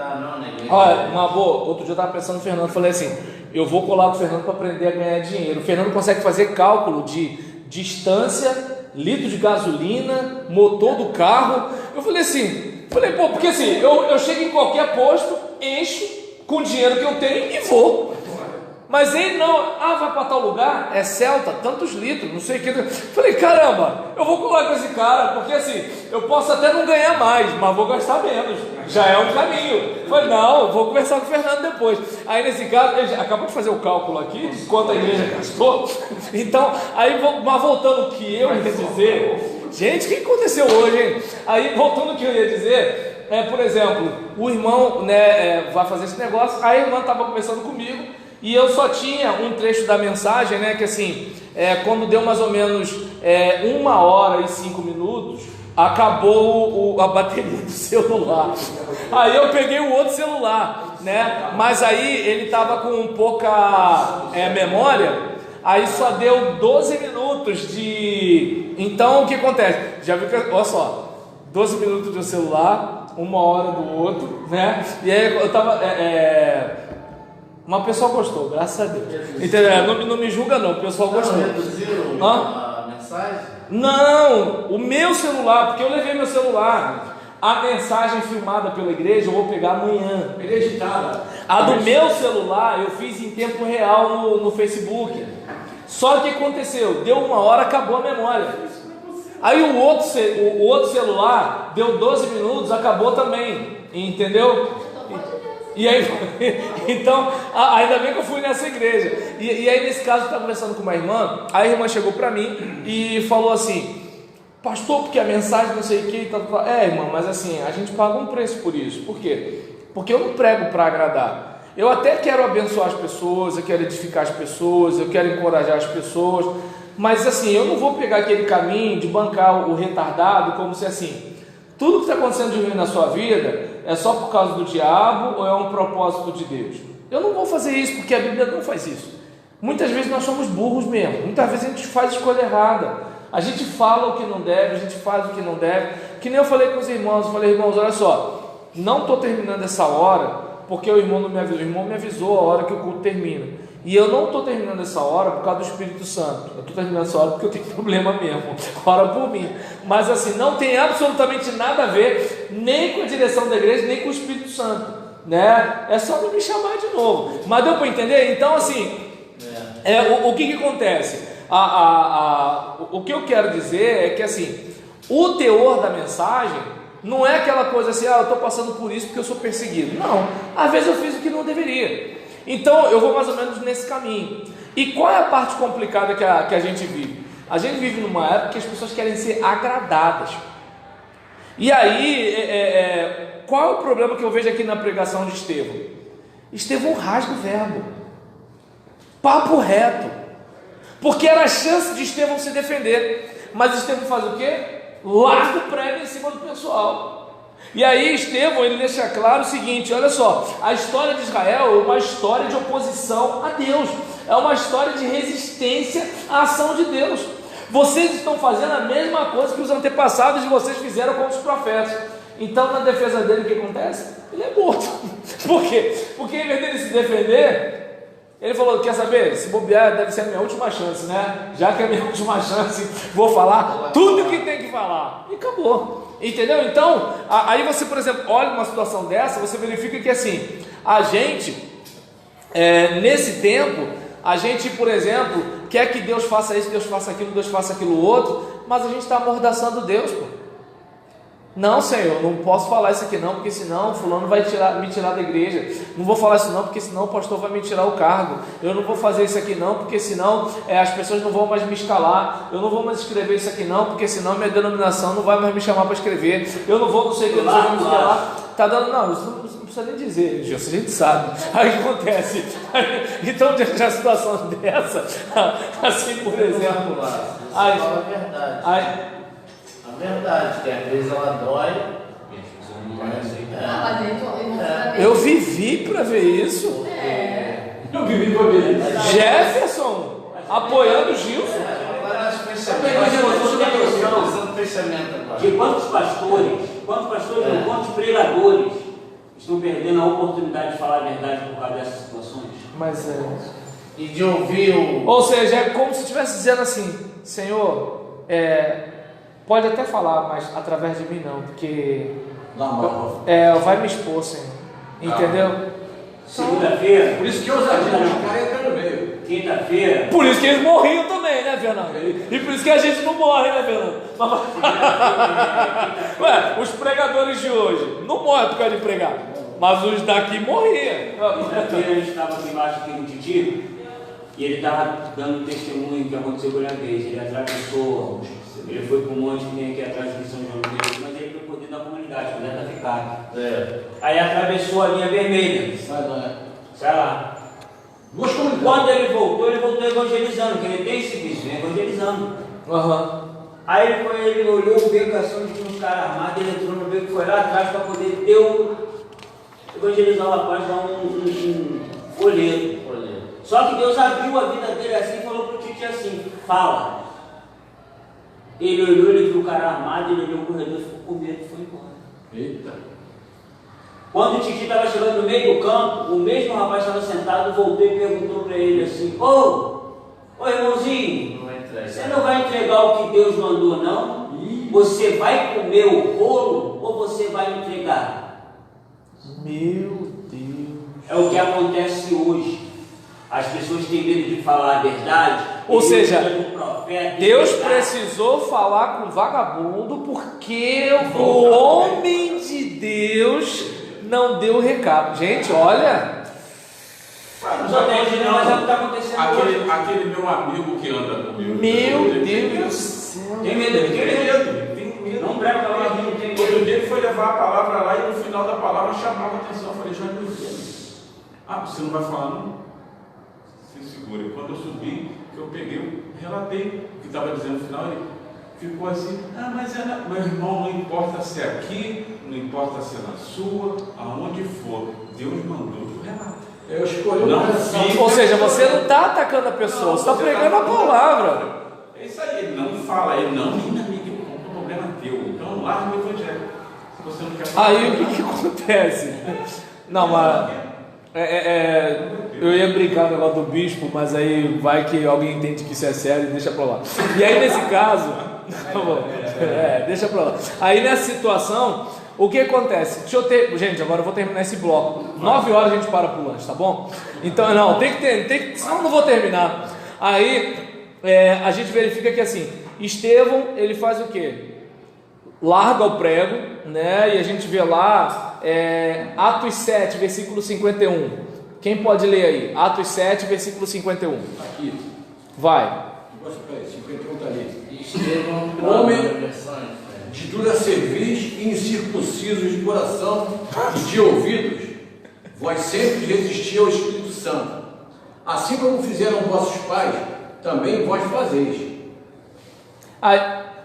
Speaker 3: frequentar, não, né?
Speaker 1: Olha, uma boa, outro dia eu estava pensando no Fernando, falei assim, eu vou colar com o Fernando para aprender a ganhar dinheiro. O Fernando consegue fazer cálculo de distância, litro de gasolina, motor do carro. Eu falei assim, pô, porque assim, eu chego em qualquer posto, encho com o dinheiro que eu tenho e vou. Mas ele não, vai para tal lugar, é Celta, tantos litros, não sei o que. Falei, caramba, eu vou colar com esse cara, porque assim, eu posso até não ganhar mais, mas vou gastar menos, já é um caminho. Falei, não, vou conversar com o Fernando depois. Aí nesse caso, ele acabou de fazer o cálculo aqui, de quanto a igreja gastou. Então, aí, mas voltando ao que eu ia dizer, gente, o que aconteceu hoje, hein? Aí, voltando ao que eu ia dizer, por exemplo, o irmão, né, vai fazer esse negócio, aí a irmã estava conversando comigo, e eu só tinha um trecho da mensagem, né, que assim, quando deu mais ou menos 1h05, acabou a bateria do celular. Aí eu peguei o outro celular, né, mas aí ele estava com pouca memória, aí só deu 12 minutos de... Então o que acontece? Já viu que, olha só, 12 minutos do celular, 1 hora do outro, né, e aí eu estava... Uma pessoa gostou, graças a Deus. Entendeu? Não me julga não, o pessoal gostou.
Speaker 3: Reduziram a mensagem?
Speaker 1: Não, o meu celular, porque eu levei meu celular. A mensagem filmada pela igreja eu vou pegar amanhã.
Speaker 4: Editada.
Speaker 1: A do meu celular eu fiz em tempo real no Facebook. Só que aconteceu, deu 1 hora, acabou a memória. Aí o outro celular deu 12 minutos, acabou também. Entendeu? E aí, então, ainda bem que eu fui nessa igreja. E aí, nesse caso, eu estava conversando com uma irmã. A irmã chegou para mim e falou assim: pastor, porque a mensagem não sei o que e tal. Irmã, mas assim, a gente paga um preço por isso. Por quê? Porque eu não prego para agradar. Eu até quero abençoar as pessoas, eu quero edificar as pessoas, eu quero encorajar as pessoas. Mas assim, eu não vou pegar aquele caminho de bancar o retardado como se assim, tudo que está acontecendo de ruim na sua vida é só por causa do diabo ou é um propósito de Deus? Eu não vou fazer isso, porque a Bíblia não faz isso. Muitas vezes nós somos burros mesmo. Muitas vezes a gente faz escolha errada. A gente fala o que não deve, a gente faz o que não deve. Que nem eu falei com os irmãos. Eu falei, irmãos, olha só, não estou terminando essa hora porque o irmão não me avisou. O irmão me avisou a hora que o culto termina. E eu não estou terminando essa hora por causa do Espírito Santo. Eu estou terminando essa hora porque eu tenho problema mesmo. Ora por mim. Mas assim, não tem absolutamente nada a ver nem com a direção da igreja, nem com o Espírito Santo, né? É só não me chamar de novo. Mas deu para entender? Então assim, o que acontece? O que eu quero dizer é que assim, o teor da mensagem não é aquela coisa assim, eu estou passando por isso porque eu sou perseguido. Não, às vezes eu fiz o que não deveria. Então eu vou mais ou menos nesse caminho. E qual é a parte complicada que a gente vive? A gente vive numa época que as pessoas querem ser agradadas. E aí, qual é o problema que eu vejo aqui na pregação de Estevão? Estevão rasga o verbo, papo reto, porque era a chance de Estevão se defender. Mas Estevão faz o quê? Larga o prego em cima do pessoal. E aí Estevão, ele deixa claro o seguinte, olha só, a história de Israel é uma história de oposição a Deus, é uma história de resistência à ação de Deus. Vocês estão fazendo a mesma coisa que os antepassados de vocês fizeram com os profetas. Então, na defesa dele, o que acontece? Ele é morto. Por quê? Porque em vez dele se defender, ele falou, quer saber? Se bobear, deve ser a minha última chance, né? Já que é a minha última chance, vou falar tudo o que tem que falar. E acabou. Entendeu? Então, aí você, por exemplo, olha uma situação dessa, você verifica que assim, a gente, nesse tempo, a gente, por exemplo, quer que Deus faça isso, Deus faça aquilo outro, mas a gente está amordaçando Deus, pô. Não, Senhor, não posso falar isso aqui não, porque senão fulano vai me tirar da igreja. Não vou falar isso não, porque senão o pastor vai me tirar o cargo. Eu não vou fazer isso aqui não, porque senão as pessoas não vão mais me escalar. Eu não vou mais escrever isso aqui não, porque senão minha denominação não vai mais me chamar para escrever. Eu não vou, não sei o que, não sei o que lá. Tá dando, não, isso não precisa nem dizer, Jesus, a gente sabe. Aí o que acontece? Então, diante de uma situação dessa, assim, por exemplo,
Speaker 3: aí, fala a verdade. A verdade, que às vezes ela dói.
Speaker 1: Eu vivi para ver isso.
Speaker 4: Eu vivi para ver isso.
Speaker 1: Jefferson apoiando o Gilson.
Speaker 3: Agora as
Speaker 4: De quantos pastores, quantos pregadores
Speaker 5: estão perdendo a oportunidade de falar a verdade por causa dessas situações.
Speaker 1: Mas
Speaker 3: E de ouvir o.
Speaker 1: ou seja, é como se estivesse dizendo assim: Senhor, pode até falar, mas através de mim não, porque vai me expor, Senhor. Entendeu?
Speaker 5: Segunda-feira.
Speaker 4: Por isso que ousadia dos caras entra no meio.
Speaker 5: Quinta-feira.
Speaker 1: Por isso que eles morriam também, né, Fernando? E por isso que a gente não morre, né, Fernando? Ué, os pregadores de hoje não morrem por causa de pregar, mas os daqui morriam.
Speaker 5: Quinta-feira a gente estava aqui embaixo aqui no Titi e ele estava dando testemunho que aconteceu com ele uma vez. Ele atravessou, ele foi para um monte que tem aqui atrás de São João de Deus, mas ele foi por dentro da comunidade, por dentro da FICAP. Aí atravessou a linha vermelha. Sai lá.
Speaker 4: Duas comunidades.
Speaker 5: Quando ele voltou evangelizando, porque ele tem esse vício, né? Evangelizando. Aí ele olhou o beco assim, de uns caras armados, ele entrou no beco, foi lá atrás para poder evangelizar o rapaz, dar um folheto. Só que Deus abriu a vida dele assim e falou pro Titi assim: fala. Ele olhou, ele viu o cara armado, ele olhou o corredor, ficou com medo e foi embora.
Speaker 4: Eita.
Speaker 5: Quando o Titi estava chegando no meio do campo, o mesmo rapaz estava sentado, voltou e perguntou para ele assim: ô irmãozinho, você não vai entregar o que Deus mandou, não? Você vai comer o bolo ou você vai entregar?
Speaker 1: Meu Deus.
Speaker 5: É o que acontece hoje. As pessoas têm medo de falar a verdade.
Speaker 1: Ou seja,
Speaker 5: profeta,
Speaker 1: Deus precisou falar com o vagabundo porque o homem de Deus não deu o recado. Gente, olha.
Speaker 5: Mas é o que está acontecendo hoje.
Speaker 2: Aquele meu amigo que anda comigo.
Speaker 1: Meu Deus do céu.
Speaker 5: Tem medo, ele tem medo.
Speaker 2: Tem medo.
Speaker 5: Não prega a palavra, não tem medo.
Speaker 2: Outro dia ele foi levar a palavra lá e no final da palavra chamava a atenção. Eu falei: já me ouviu. Você não vai falar não? Se segura. E quando eu subi, que eu peguei, relatei o que estava dizendo no final, ele ficou assim: mas meu irmão, não importa se é aqui, não importa se é na sua, aonde for, Deus mandou que eu relate.
Speaker 4: Eu escolhi
Speaker 2: Não
Speaker 4: uma
Speaker 2: fica.
Speaker 1: Ou seja, você não está atacando a pessoa, você está pregando a palavra.
Speaker 2: É isso aí, ele não fala, ele não, amigo, o problema é teu, então larga o evangelho. Se você não quer falar.
Speaker 1: Aí o que acontece? Não, mas eu ia brincar no negócio do bispo, mas aí vai que alguém entende que isso é sério e deixa pra lá. E aí nesse caso, deixa pra lá. Aí nessa situação, o que acontece? Gente, agora eu vou terminar esse bloco. 9 horas a gente para pro lanche, tá bom? Então, não, tem que senão eu não vou terminar. Aí a gente verifica que assim, Estevão, ele faz o quê? Larga o prego, né? E a gente vê lá Atos 7, versículo 51. Quem pode ler aí? Atos 7, versículo 51.
Speaker 4: Aqui.
Speaker 1: Vai.
Speaker 4: 51 está ali.
Speaker 3: Estevão,
Speaker 4: Homem de dura cerviz e incircuncisos de coração e de ouvidos, vós sempre resisti ao Espírito Santo. Assim como fizeram vossos pais, também vós fazeis.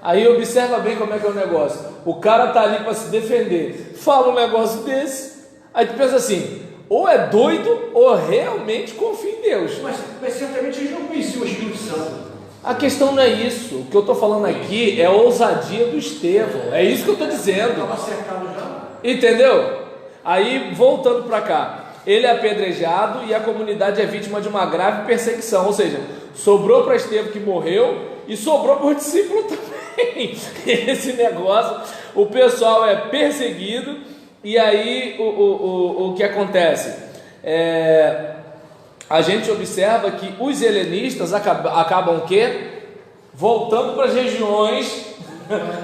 Speaker 1: Aí observa bem como é que é o negócio. O cara tá ali para se defender, fala um negócio desse, aí tu pensa assim: ou é doido ou realmente confia em Deus.
Speaker 4: Mas certamente eles não conheciam o Espírito Santo.
Speaker 1: A questão não é isso. O que eu estou falando aqui é a ousadia do Estevão. É isso que eu estou dizendo.
Speaker 4: Estava cercado já.
Speaker 1: Entendeu? Aí, voltando para cá, ele é apedrejado e a comunidade é vítima de uma grave perseguição. Ou seja, sobrou para Estevão que morreu e sobrou para o discípulo também. Esse negócio, o pessoal é perseguido. E aí, o que acontece? A gente observa que os helenistas acabam o quê? Voltando para as regiões,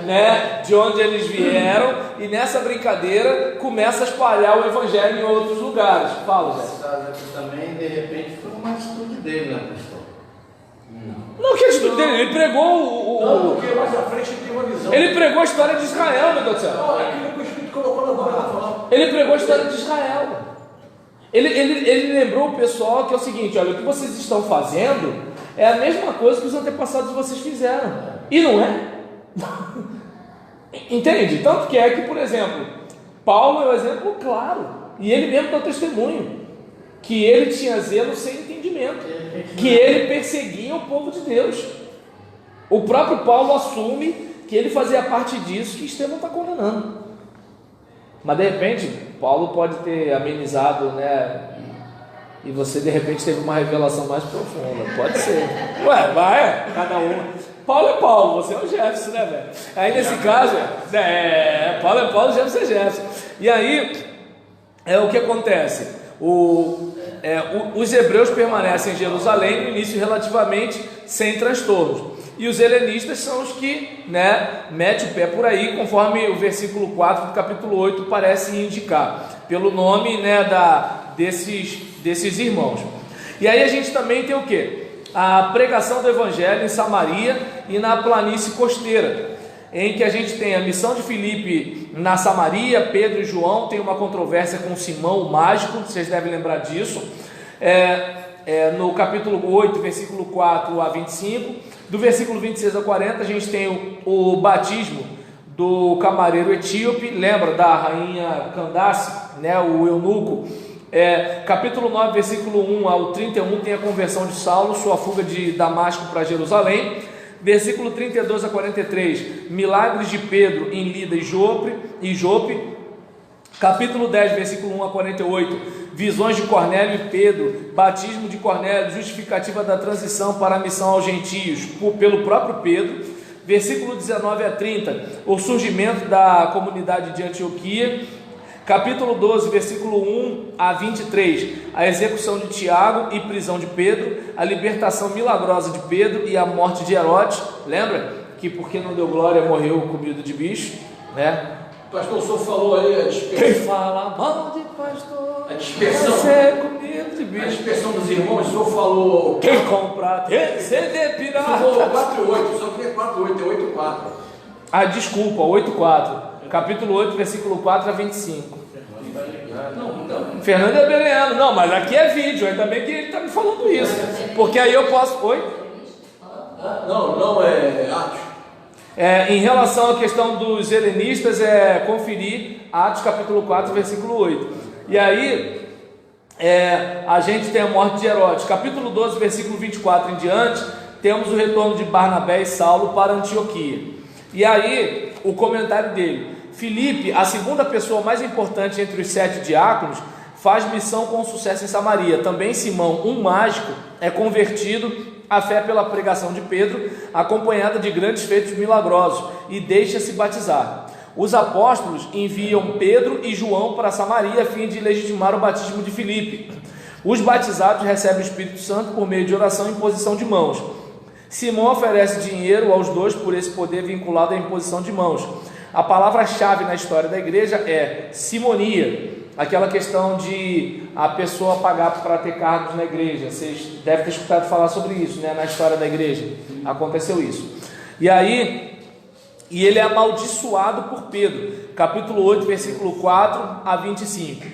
Speaker 1: né, de onde eles vieram, e nessa brincadeira começa a espalhar o evangelho em outros lugares. Fala, Zé.
Speaker 3: Também, de repente, foi uma atitude dele, né, pastor?
Speaker 1: Não, que atitude dele? Ele pregou
Speaker 4: Não, porque mais à frente ele tem uma visão.
Speaker 1: Ele pregou a história de Israel, meu Deus do céu.
Speaker 4: Não, é aquilo que o Espírito colocou na boca para falar.
Speaker 1: Ele pregou a história de Israel. Ele lembrou o pessoal que é o seguinte: olha, o que vocês estão fazendo é a mesma coisa que os antepassados de vocês fizeram. E não é? Entende? Tanto que é que, por exemplo, Paulo é um exemplo claro. E ele mesmo dá testemunho que ele tinha zelo sem entendimento, que ele perseguia o povo de Deus. O próprio Paulo assume que ele fazia parte disso que Estevão está condenando. Mas de repente, Paulo pode ter amenizado, né? E você de repente teve uma revelação mais profunda. Pode ser. Ué, vai, cada um. Paulo é Paulo, você é o Jefferson, né, velho? Aí nesse caso, Paulo é Paulo, Jefferson é Jefferson. E aí, o que acontece? Os hebreus permanecem em Jerusalém no início relativamente sem transtornos. E os helenistas são os que, né, metem o pé por aí, conforme o versículo 4 do capítulo 8 parece indicar, pelo nome, né, desses irmãos. E aí a gente também tem o quê? A pregação do evangelho em Samaria e na planície costeira, em que a gente tem a missão de Filipe na Samaria. Pedro e João têm uma controvérsia com Simão, o mágico, vocês devem lembrar disso, no capítulo 8, versículo 4 a 25, do versículo 26 a 40, a gente tem o batismo do camareiro etíope, lembra da rainha Candace, né, o eunuco. Capítulo 9, versículo 1 ao 31, tem a conversão de Saulo, sua fuga de Damasco para Jerusalém. Versículo 32 a 43, milagres de Pedro em Lida e Jope. Capítulo 10, versículo 1 a 48, visões de Cornélio e Pedro, batismo de Cornélio, justificativa da transição para a missão aos gentios pelo próprio Pedro. Versículo 19 a 30, o surgimento da comunidade de Antioquia. Capítulo 12, versículo 1 a 23, a execução de Tiago e prisão de Pedro, a libertação milagrosa de Pedro e a morte de Herodes. Lembra que porque não deu glória morreu comido de bicho, né?
Speaker 4: Pastor, o senhor falou aí a dispersão.
Speaker 1: Quem fala mal de pastor,
Speaker 4: a dispersão,
Speaker 1: vai ser comido de bicho.
Speaker 4: A dispersão dos irmãos, o senhor falou.
Speaker 1: Quem comprar tem que ser de
Speaker 4: O
Speaker 1: pirata.
Speaker 4: senhor falou 4 e 8, só queria 4 e 8, é 8 e 4.
Speaker 1: Ah, desculpa, 8 e 4. Capítulo 8, versículo 4 a 25.
Speaker 4: Não.
Speaker 1: Fernando é beleano. Não, mas aqui é vídeo, ainda bem que ele está me falando isso. Porque aí eu posso. Oi?
Speaker 4: Não, é Atos.
Speaker 1: Em relação à questão dos helenistas, conferir Atos capítulo 4, versículo 8. E aí, a gente tem a morte de Herodes. Capítulo 12, versículo 24 em diante, temos o retorno de Barnabé e Saulo para Antioquia. E aí, o comentário dele: Filipe, a segunda pessoa mais importante entre os 7 diáconos, faz missão com sucesso em Samaria. Também Simão, um mágico, é convertido à fé pela pregação de Pedro, acompanhada de grandes feitos milagrosos, e deixa-se batizar. Os apóstolos enviam Pedro e João para Samaria a fim de legitimar o batismo de Filipe. Os batizados recebem o Espírito Santo por meio de oração e imposição de mãos. Simão oferece dinheiro aos dois por esse poder vinculado à imposição de mãos. A palavra-chave na história da igreja é simonia, aquela questão de a pessoa pagar para ter cargos na igreja. Vocês devem ter escutado falar sobre isso, né? Na história da igreja aconteceu isso. E aí, ele é amaldiçoado por Pedro, capítulo 8, versículo 4 a 25.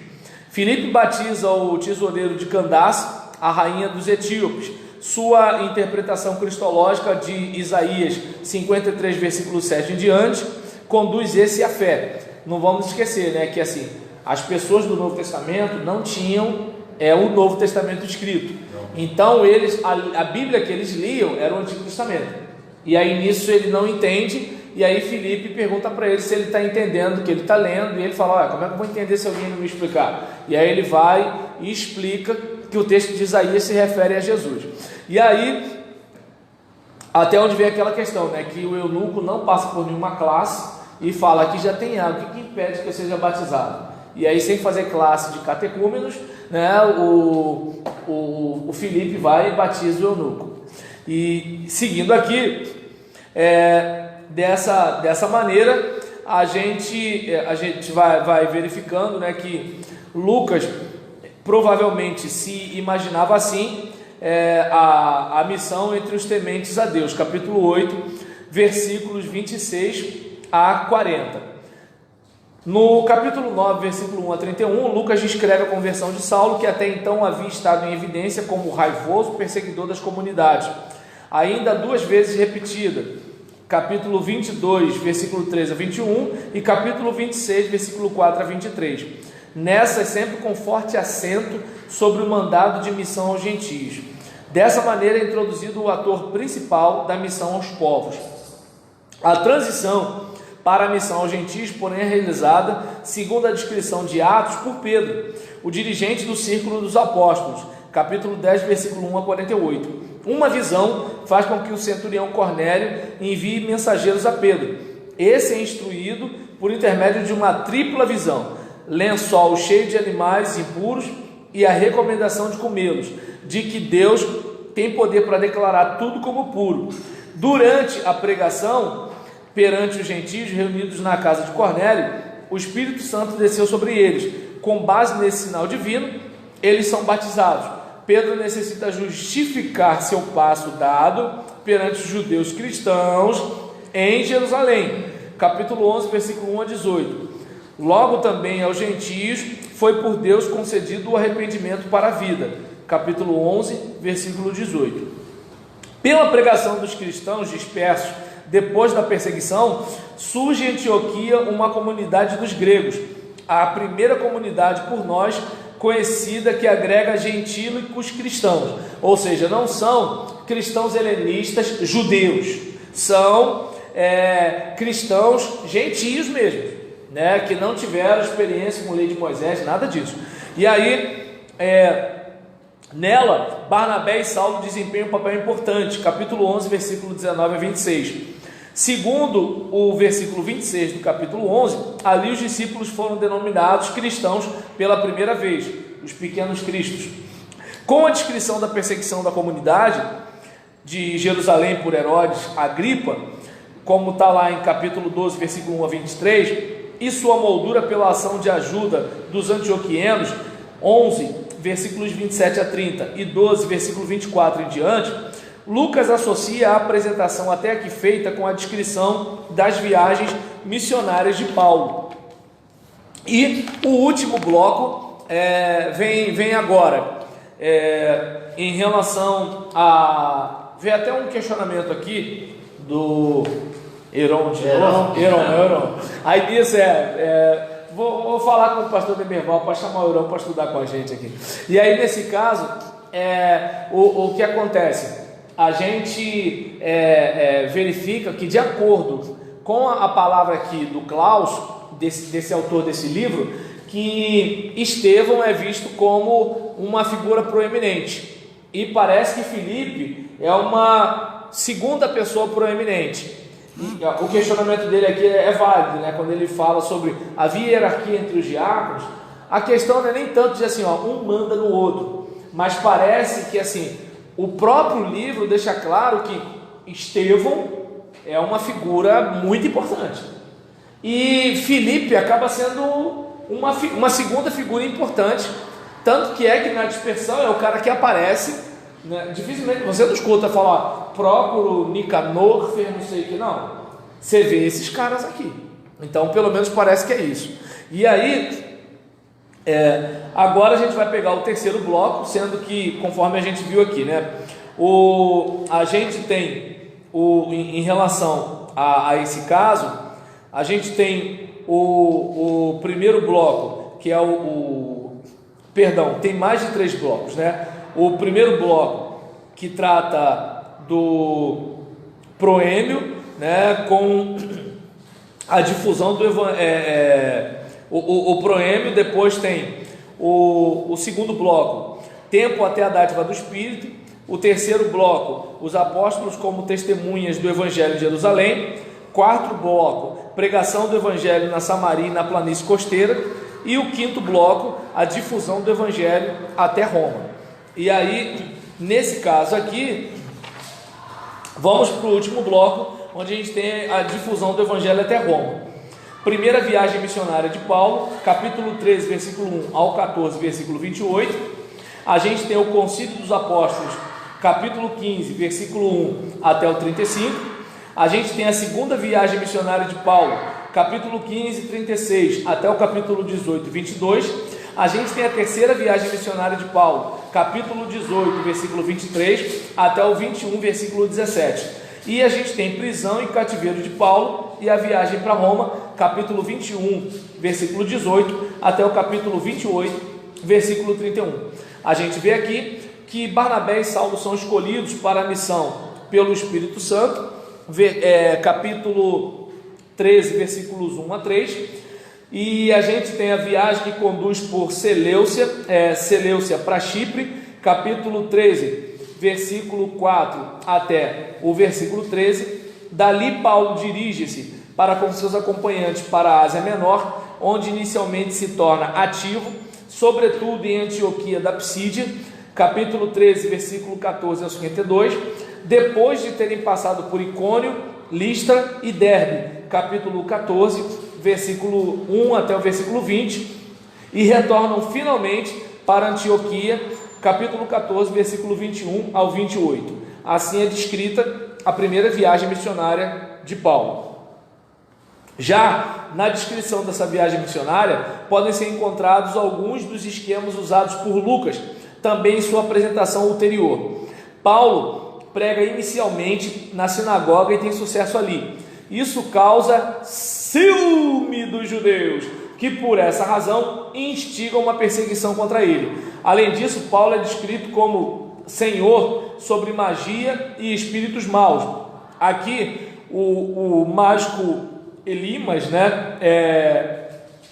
Speaker 1: Filipe batiza o tesoureiro de Candace, a rainha dos etíopes. Sua interpretação cristológica de Isaías 53, versículo 7 em diante, conduz esse à fé. Não vamos esquecer, né, que assim, as pessoas do Novo Testamento não tinham o Novo Testamento escrito. Então a Bíblia que eles liam era o Antigo Testamento. E aí nisso ele não entende. E aí Filipe pergunta para ele se ele está entendendo o que ele está lendo. E ele fala: olha, como é que eu vou entender se alguém não me explicar? E aí ele vai e explica que o texto de Isaías se refere a Jesus. E aí, até onde vem aquela questão, né, que o eunuco não passa por nenhuma classe e fala: aqui já tem água, o que impede que eu seja batizado? E aí, sem fazer classe de catecúmenos, né, o Filipe vai e batiza o eunuco. E seguindo aqui, dessa maneira, a gente vai verificando, né, que Lucas provavelmente se imaginava assim, a missão entre os tementes a Deus, capítulo 8, versículos 26 a 40. No capítulo 9, versículo 1 a 31, Lucas descreve a conversão de Saulo, que até então havia estado em evidência como raivoso perseguidor das comunidades, ainda 2 vezes repetida, capítulo 22, versículo 13 a 21, e capítulo 26, versículo 4 a 23. Nessas sempre com forte acento sobre o mandado de missão aos gentios. Dessa maneira é introduzido o ator principal da missão aos povos. A transição para a missão aos gentios, porém é realizada, segundo a descrição de Atos, por Pedro, o dirigente do círculo dos apóstolos, capítulo 10, versículo 1 a 48. Uma visão faz com que o centurião Cornélio envie mensageiros a Pedro. Esse é instruído por intermédio de uma tripla visão: lençol cheio de animais impuros e a recomendação de comê-los, de que Deus tem poder para declarar tudo como puro. Durante a pregação, perante os gentios reunidos na casa de Cornélio, o Espírito Santo desceu sobre eles. Com base nesse sinal divino, eles são batizados. Pedro necessita justificar seu passo dado perante os judeus cristãos em Jerusalém. Capítulo 11, versículo 1 a 18. Logo também aos gentios foi por Deus concedido o arrependimento para a vida. Capítulo 11, versículo 18. Pela pregação dos cristãos dispersos, depois da perseguição, surge em Antioquia uma comunidade dos gregos, a primeira comunidade por nós conhecida que agrega gentílicos cristãos, ou seja, não são cristãos helenistas judeus, são cristãos gentios mesmo, né, que não tiveram experiência com a lei de Moisés, nada disso. E aí, nela, Barnabé e Saulo desempenham um papel importante, capítulo 11, versículo 19 a 26. Segundo o versículo 26 do capítulo 11, ali os discípulos foram denominados cristãos pela primeira vez, os pequenos cristos. Com a descrição da perseguição da comunidade de Jerusalém por Herodes Agripa, como está lá em capítulo 12, versículo 1 a 23, e sua moldura pela ação de ajuda dos antioquienos, 11, versículos 27 a 30 e 12, versículo 24 em diante, Lucas associa a apresentação até aqui feita com a descrição das viagens missionárias de Paulo. E o último bloco vem agora, em relação a... Vem até um questionamento aqui do Heron. Aí isso vou falar com o pastor Demerval para chamar o Heron para estudar com a gente aqui. E aí nesse caso, o que acontece? A gente verifica que, de acordo com a palavra aqui do Klaus, desse autor desse livro, que Estevão é visto como uma figura proeminente, e parece que Filipe é uma segunda pessoa proeminente. O questionamento dele aqui é válido, né? Quando ele fala sobre havia hierarquia entre os diáconos, a questão não é nem tanto de assim, um manda no outro, mas parece que assim, o próprio livro deixa claro que Estevão é uma figura muito importante. E Filipe acaba sendo uma segunda figura importante. Tanto que na dispersão é o cara que aparece, né? Dificilmente você não escuta falar Prócoro, Nicanor, não sei o que, não. Você vê esses caras aqui. Então, pelo menos parece que é isso. E aí... agora a gente vai pegar o terceiro bloco, sendo que, conforme a gente viu aqui, né, a gente tem, em relação a esse caso, a gente tem o primeiro bloco, que é tem mais de 3 blocos, né? O primeiro bloco, que trata do proêmio, né, com a difusão do evangelho, o proêmio. Depois tem o segundo bloco, tempo até a dádiva do Espírito. O terceiro bloco, os apóstolos como testemunhas do Evangelho de Jerusalém. Quarto bloco, pregação do Evangelho na Samaria e na planície costeira. E o quinto bloco, a difusão do Evangelho até Roma. E aí, nesse caso aqui, vamos para o último bloco, onde a gente tem a difusão do Evangelho até Roma. Primeira viagem missionária de Paulo, capítulo 13, versículo 1 ao 14, versículo 28. A gente tem o Concílio dos Apóstolos, capítulo 15, versículo 1 até o 35. A gente tem a segunda viagem missionária de Paulo, capítulo 15, 36 até o capítulo 18, 22. A gente tem a terceira viagem missionária de Paulo, capítulo 18, versículo 23 até o 21, versículo 17. E a gente tem prisão e cativeiro de Paulo e a viagem para Roma, capítulo 21, versículo 18 até o capítulo 28, versículo 31. A gente vê aqui que Barnabé e Saulo são escolhidos para a missão pelo Espírito Santo. Capítulo 13, versículos 1 a 3. E a gente tem a viagem que conduz por Seleucia para Chipre, capítulo 13, versículo 4 até o versículo 13. Dali Paulo dirige-se para com seus acompanhantes para a Ásia Menor, onde inicialmente se torna ativo, sobretudo em Antioquia da Psídia, capítulo 13, versículo 14 ao 52, depois de terem passado por Icônio, Listra e Derbe, capítulo 14, versículo 1 até o versículo 20, e retornam finalmente para Antioquia, capítulo 14, versículo 21 ao 28. Assim é descrita a primeira viagem missionária de Paulo. Já na descrição dessa viagem missionária, podem ser encontrados alguns dos esquemas usados por Lucas, também em sua apresentação ulterior. Paulo prega inicialmente na sinagoga e tem sucesso ali. Isso causa ciúme dos judeus, que por essa razão instigam uma perseguição contra ele. Além disso, Paulo é descrito como senhor sobre magia e espíritos maus. Aqui, o mágico Elimas,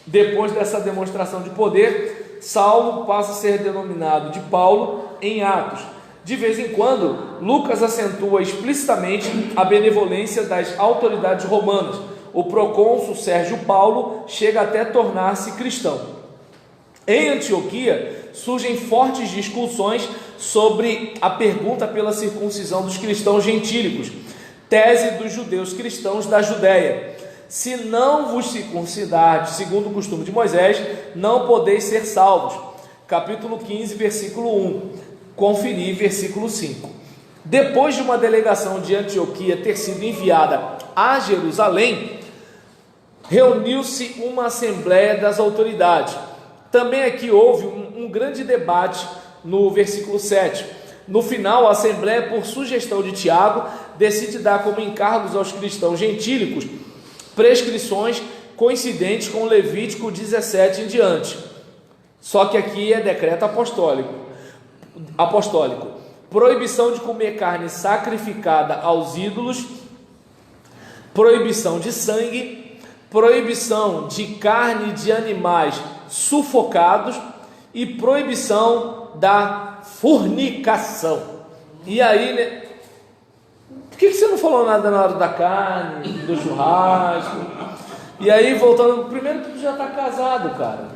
Speaker 1: depois dessa demonstração de poder, Saulo passa a ser denominado de Paulo em Atos. De vez em quando, Lucas acentua explicitamente a benevolência das autoridades romanas. O procônsul Sérgio Paulo chega até tornar-se cristão. Em Antioquia, surgem fortes discussões sobre a pergunta pela circuncisão dos cristãos gentílicos, tese dos judeus cristãos da Judéia. Se não vos circuncidardes segundo o costume de Moisés, não podeis ser salvos. Capítulo 15, versículo 1. Conferir versículo 5. Depois de uma delegação de Antioquia ter sido enviada a Jerusalém, reuniu-se uma assembleia das autoridades. Também aqui houve um grande debate no versículo 7. No final, a assembleia, por sugestão de Tiago, decide dar como encargos aos cristãos gentílicos prescrições coincidentes com Levítico 17 em diante. Só que aqui é decreto apostólico. Proibição de comer carne sacrificada aos ídolos, proibição de sangue, proibição de carne de animais sufocados e proibição da fornicação. E aí, por que você não falou nada na hora da carne, do churrasco? E aí, voltando, primeiro que tu já está casado, cara.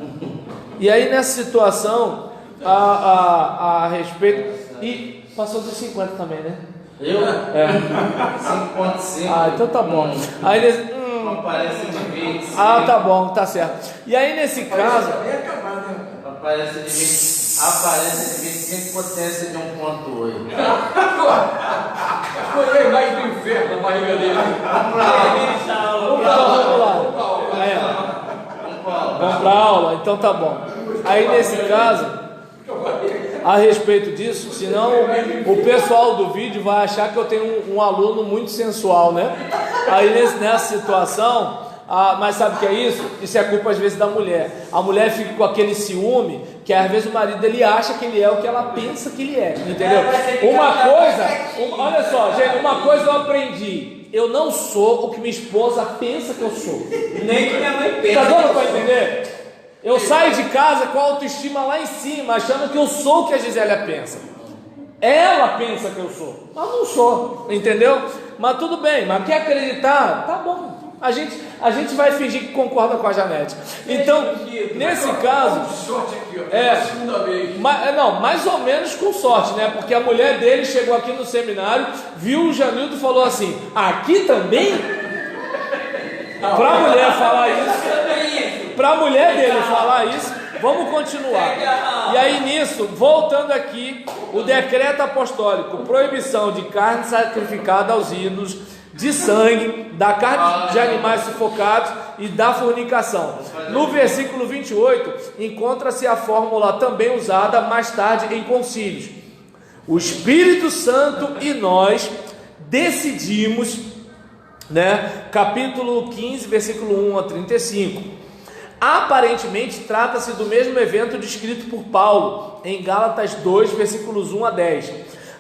Speaker 1: E aí, nessa situação, a respeito... E passou dos 50 também, né?
Speaker 3: Eu? 5,5.
Speaker 1: Ah, então tá bom. Aí,
Speaker 3: Aparece de 20.
Speaker 1: Ah, tá bom, tá certo. E aí, nesse caso...
Speaker 3: Aparece de 25 potência de 1,8.
Speaker 4: Foi a imagem do inferno na barriga dele.
Speaker 1: Vamos lá. Vamos para aula, então tá bom. Aí, nesse caso, a respeito disso, senão o pessoal do vídeo vai achar que eu tenho um aluno muito sensual, né? Aí nessa situação, mas sabe o que é isso? Isso é culpa às vezes da mulher. A mulher fica com aquele ciúme, que às vezes o marido ele acha que ele é o que ela pensa que ele é, entendeu? Olha só, gente, uma coisa eu aprendi: eu não sou o que minha esposa pensa que eu sou.
Speaker 5: Nem que minha mãe pensa.
Speaker 1: Tá dando para entender? Eu saio de casa com a autoestima lá em cima, achando que eu sou o que a Gisélia pensa. Ela pensa que eu sou, mas não sou, entendeu? Mas tudo bem, mas quer acreditar? Tá bom. A gente vai fingir que concorda com a Janete. Então, nesse caso,
Speaker 4: segunda vez.
Speaker 1: mais ou menos com sorte, né? Porque a mulher dele chegou aqui no seminário, viu o Janildo e falou assim: aqui também? Para a mulher falar isso, para a mulher dele falar isso, vamos continuar. E aí nisso, voltando aqui, o decreto apostólico: proibição de carne sacrificada aos ídolos, de sangue, da carne de animais sufocados e da fornicação. No versículo 28, encontra-se a fórmula também usada mais tarde em concílios: o Espírito Santo e nós decidimos, capítulo 15, versículo 1 a 35. Aparentemente trata-se do mesmo evento descrito por Paulo em Gálatas 2, versículos 1 a 10.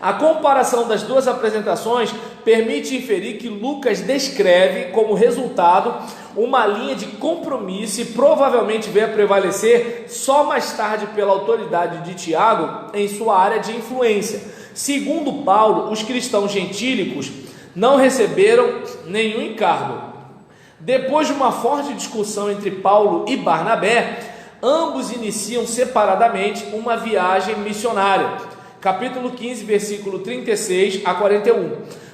Speaker 1: A comparação das duas apresentações permite inferir que Lucas descreve como resultado uma linha de compromisso e provavelmente veio a prevalecer só mais tarde pela autoridade de Tiago em sua área de influência. Segundo Paulo, os cristãos gentílicos não receberam nenhum encargo. Depois de uma forte discussão entre Paulo e Barnabé, ambos iniciam separadamente uma viagem missionária. Capítulo 15, versículo 36 a 41.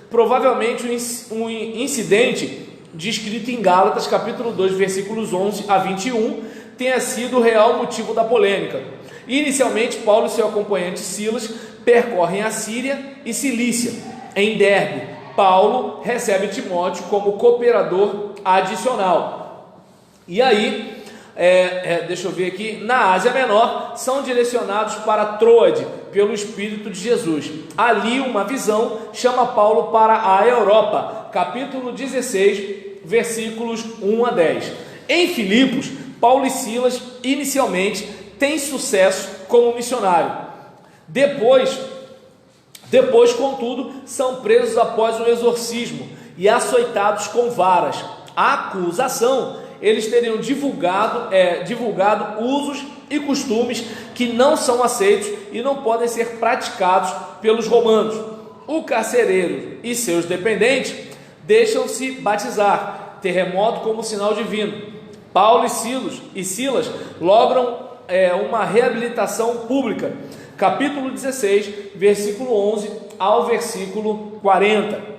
Speaker 1: Provavelmente um incidente descrito em Gálatas, capítulo 2, versículos 11 a 21, tenha sido o real motivo da polêmica. Inicialmente, Paulo e seu acompanhante Silas percorrem a Síria e Cilícia. Em Derbe, Paulo recebe Timóteo como cooperador adicional. E aí, deixa eu ver aqui, na Ásia Menor, são direcionados para Troade pelo Espírito de Jesus. Ali uma visão chama Paulo para a Europa, capítulo 16, versículos 1 a 10. Em Filipos, Paulo e Silas inicialmente têm sucesso como missionário. Depois, contudo, são presos após um exorcismo e açoitados com varas. A acusação: eles teriam divulgado usos e costumes que não são aceitos e não podem ser praticados pelos romanos. O carcereiro e seus dependentes deixam-se batizar, terremoto como sinal divino. Paulo e Silas logram uma reabilitação pública. Capítulo 16, versículo 11 ao versículo 40.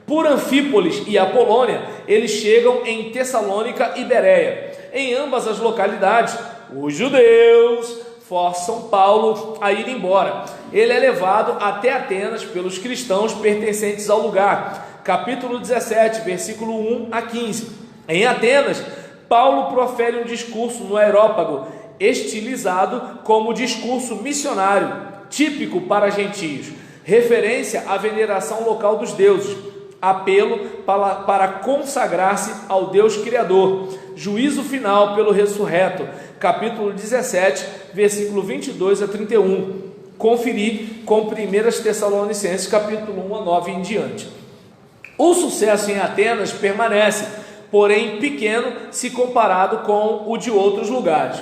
Speaker 1: Por Anfípolis e Apolônia, eles chegam em Tessalônica e Bereia. Em ambas as localidades, os judeus forçam Paulo a ir embora. Ele é levado até Atenas pelos cristãos pertencentes ao lugar. Capítulo 17, versículo 1 a 15. Em Atenas, Paulo profere um discurso no Areópago, estilizado como discurso missionário, típico para gentios, referência à veneração local dos deuses, apelo para consagrar-se ao Deus Criador, juízo final pelo ressurreto, capítulo 17, versículo 22 a 31, conferir com 1 Tessalonicenses, capítulo 1 a 9 em diante. O sucesso em Atenas permanece, porém pequeno se comparado com o de outros lugares.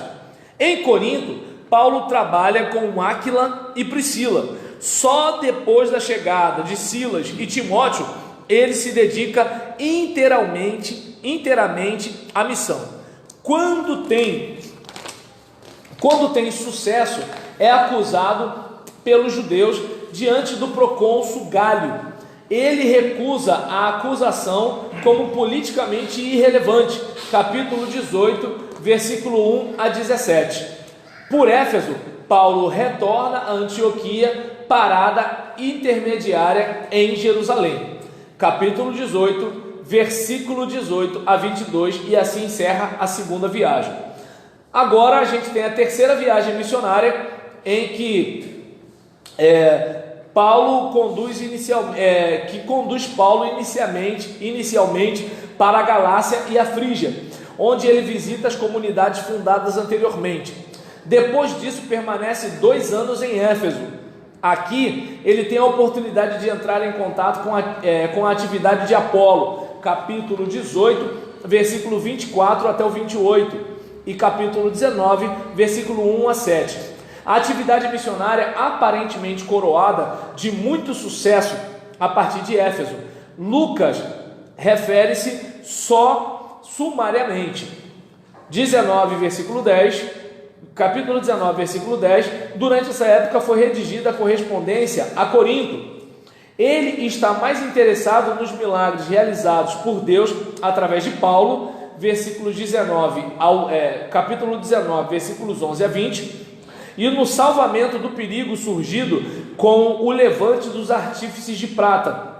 Speaker 1: Em Corinto, Paulo trabalha com Áquila e Priscila. Só depois da chegada de Silas e Timóteo, ele se dedica inteiramente à missão. Quando tem sucesso, é acusado pelos judeus diante do procônsul Gálio. Ele recusa a acusação como politicamente irrelevante. Capítulo 18, versículo 1 a 17. Por Éfeso, Paulo retorna a Antioquia, parada intermediária em Jerusalém. Capítulo 18, versículo 18 a 22, e assim encerra a segunda viagem. Agora a gente tem a terceira viagem missionária, em que Paulo conduz Paulo inicialmente para a Galácia e a Frígia, onde ele visita as comunidades fundadas anteriormente. Depois disso, permanece 2 anos em Éfeso. Aqui, ele tem a oportunidade de entrar em contato com a atividade de Apolo, capítulo 18, versículo 24 até o 28, e capítulo 19, versículo 1 a 7. A atividade missionária aparentemente coroada de muito sucesso a partir de Éfeso. Lucas refere-se só sumariamente. 19, versículo 10... Capítulo 19, versículo 10, durante essa época foi redigida a correspondência a Corinto. Ele está mais interessado nos milagres realizados por Deus através de Paulo, capítulo 19, versículos 11 a 20, e no salvamento do perigo surgido com o levante dos artífices de prata,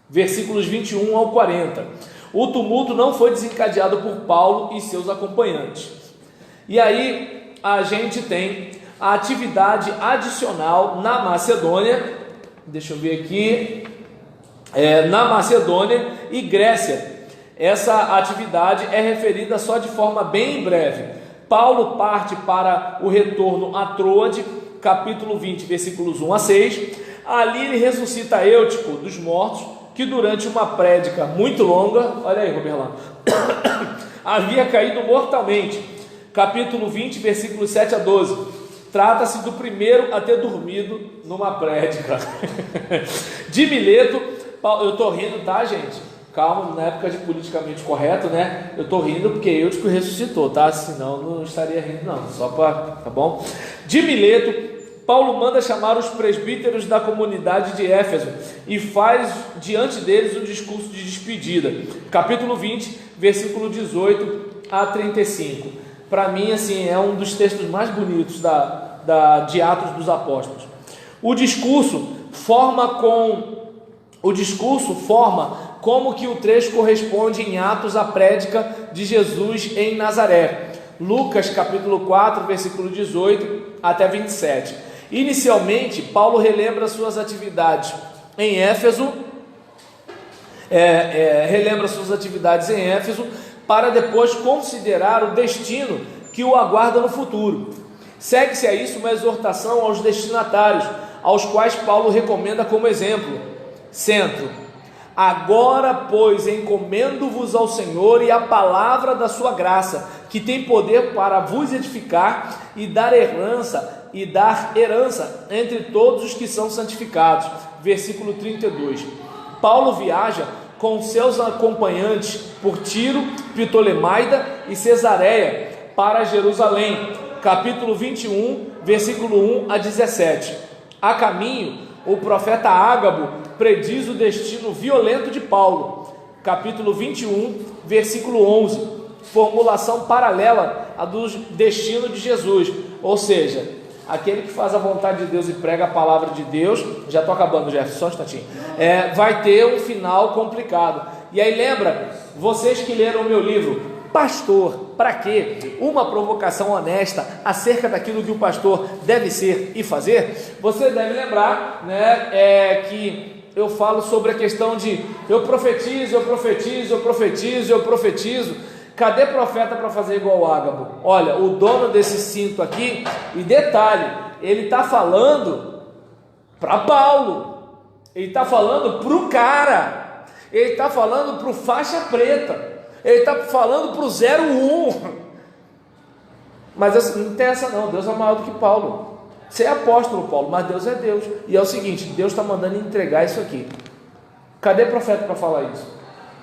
Speaker 1: versículos 21 ao 40. O tumulto não foi desencadeado por Paulo e seus acompanhantes. E aí a gente tem a atividade adicional na Macedônia, deixa eu ver aqui, na Macedônia e Grécia. Essa atividade é referida só de forma bem breve. Paulo parte para o retorno a Troade, capítulo 20, versículos 1 a 6. Ali ele ressuscita Eutico dos mortos, que durante uma prédica muito longa, olha aí, Roberlan, havia caído mortalmente. Capítulo 20, versículos 7 a 12. Trata-se do primeiro a ter dormido numa prédica. De Mileto, eu estou rindo, tá, gente? Calma, na época de politicamente correto, né? Eu estou rindo porque Eutico ressuscitou, tá? Senão não estaria rindo, não. Só para, tá bom? De Mileto, Paulo manda chamar os presbíteros da comunidade de Éfeso e faz diante deles um discurso de despedida. Capítulo 20, versículo 18 a 35. Para mim, assim, é um dos textos mais bonitos de Atos dos Apóstolos. O discurso forma como que o trecho corresponde em Atos à prédica de Jesus em Nazaré. Lucas capítulo 4, versículo 18 até 27. Inicialmente, Paulo relembra suas atividades em Éfeso, para depois considerar o destino que o aguarda no futuro. Segue-se a isso uma exortação aos destinatários, aos quais Paulo recomenda como exemplo. Centro: agora, pois, encomendo-vos ao Senhor e à palavra da sua graça, que tem poder para vos edificar e dar herança entre todos os que são santificados. Versículo 32. Paulo viaja com seus acompanhantes por Tiro, Ptolemaida e Cesareia para Jerusalém. Capítulo 21, versículo 1 a 17. A caminho, o profeta Ágabo prediz o destino violento de Paulo. Capítulo 21, versículo 11. Formulação paralela à do destino de Jesus. Ou seja, aquele que faz a vontade de Deus e prega a palavra de Deus, já estou acabando, Jefferson, só um instantinho, vai ter um final complicado. E aí lembra, vocês que leram o meu livro, Pastor, para quê? Uma provocação honesta acerca daquilo que o pastor deve ser e fazer. Você deve lembrar, né, que eu falo sobre a questão de eu profetizo. Cadê profeta para fazer igual o Ágabo? Olha, o dono desse cinto aqui, e detalhe, ele está falando para Paulo, ele está falando para o cara, ele está falando para o faixa preta, ele está falando para o 01. Mas assim, não tem essa não, Deus é maior do que Paulo. Você é apóstolo, Paulo, mas Deus é Deus. E é o seguinte, Deus está mandando entregar isso aqui. Cadê profeta para falar isso?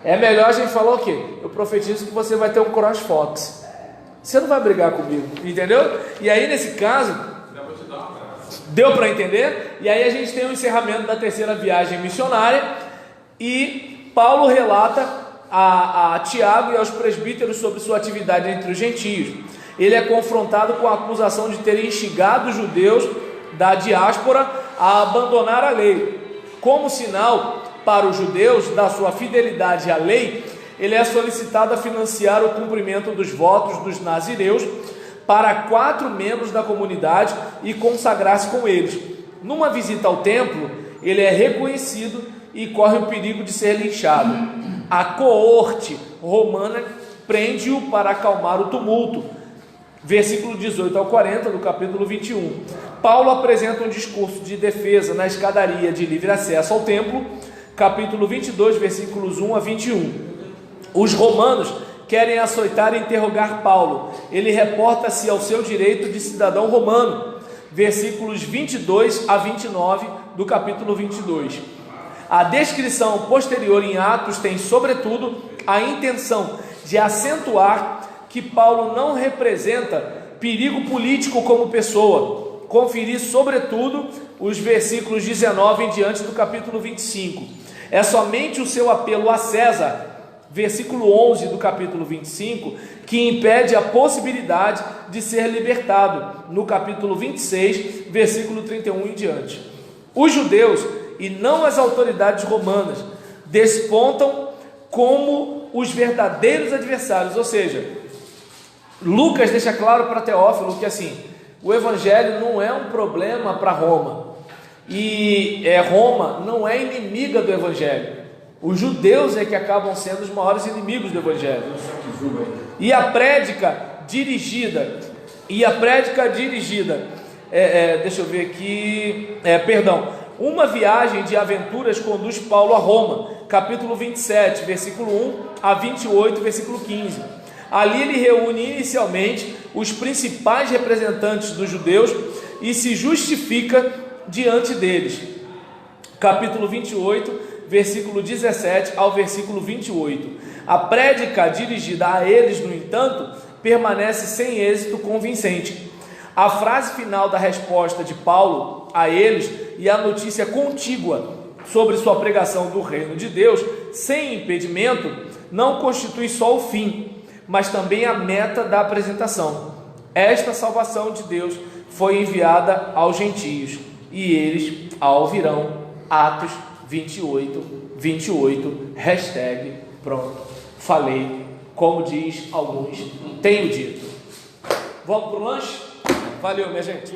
Speaker 1: É melhor a gente falar o quê? Eu profetizo que você vai ter um CrossFox. Você não vai brigar comigo, entendeu? E aí nesse caso, deu para entender? E aí a gente tem o encerramento da terceira viagem missionária. E Paulo relata a Tiago e aos presbíteros sobre sua atividade entre os gentios. Ele é confrontado com a acusação de ter instigado os judeus da diáspora a abandonar a lei. Como sinal para os judeus da sua fidelidade à lei, ele é solicitado a financiar o cumprimento dos votos dos nazireus para 4 membros da comunidade e consagrar-se com eles. Numa visita ao templo, ele é reconhecido e corre o perigo de ser linchado. A coorte romana prende-o para acalmar o tumulto. Versículo 18 ao 40 do capítulo 21. Paulo apresenta um discurso de defesa na escadaria de livre acesso ao templo. Capítulo 22, versículos 1 a 21. Os romanos querem açoitar e interrogar Paulo. Ele reporta-se ao seu direito de cidadão romano. Versículos 22 a 29 do capítulo 22. A descrição posterior em Atos tem, sobretudo, a intenção de acentuar que Paulo não representa perigo político como pessoa. Conferir, sobretudo, os versículos 19 em diante do capítulo 25. É somente o seu apelo a César, versículo 11 do capítulo 25, que impede a possibilidade de ser libertado, no capítulo 26, versículo 31 em diante. Os judeus, e não as autoridades romanas, despontam como os verdadeiros adversários, ou seja, Lucas deixa claro para Teófilo que assim, o evangelho não é um problema para Roma, e Roma não é inimiga do evangelho. Os judeus é que acabam sendo os maiores inimigos do evangelho. E a prédica dirigida, deixa eu ver aqui, uma viagem de aventuras conduz Paulo a Roma, capítulo 27, versículo 1 a 28, versículo 15. Ali ele reúne inicialmente os principais representantes dos judeus e se justifica diante deles. Capítulo 28, versículo 17 ao versículo 28. A prédica dirigida a eles, no entanto, permanece sem êxito convincente. A frase final da resposta de Paulo a eles e a notícia contígua sobre sua pregação do reino de Deus, sem impedimento, não constitui só o fim, mas também a meta da apresentação. Esta salvação de Deus foi enviada aos gentios, e eles a ouvirão. Atos 28, hashtag pronto. Falei, como diz alguns, tenho dito. Vamos para o lanche? Valeu, minha gente.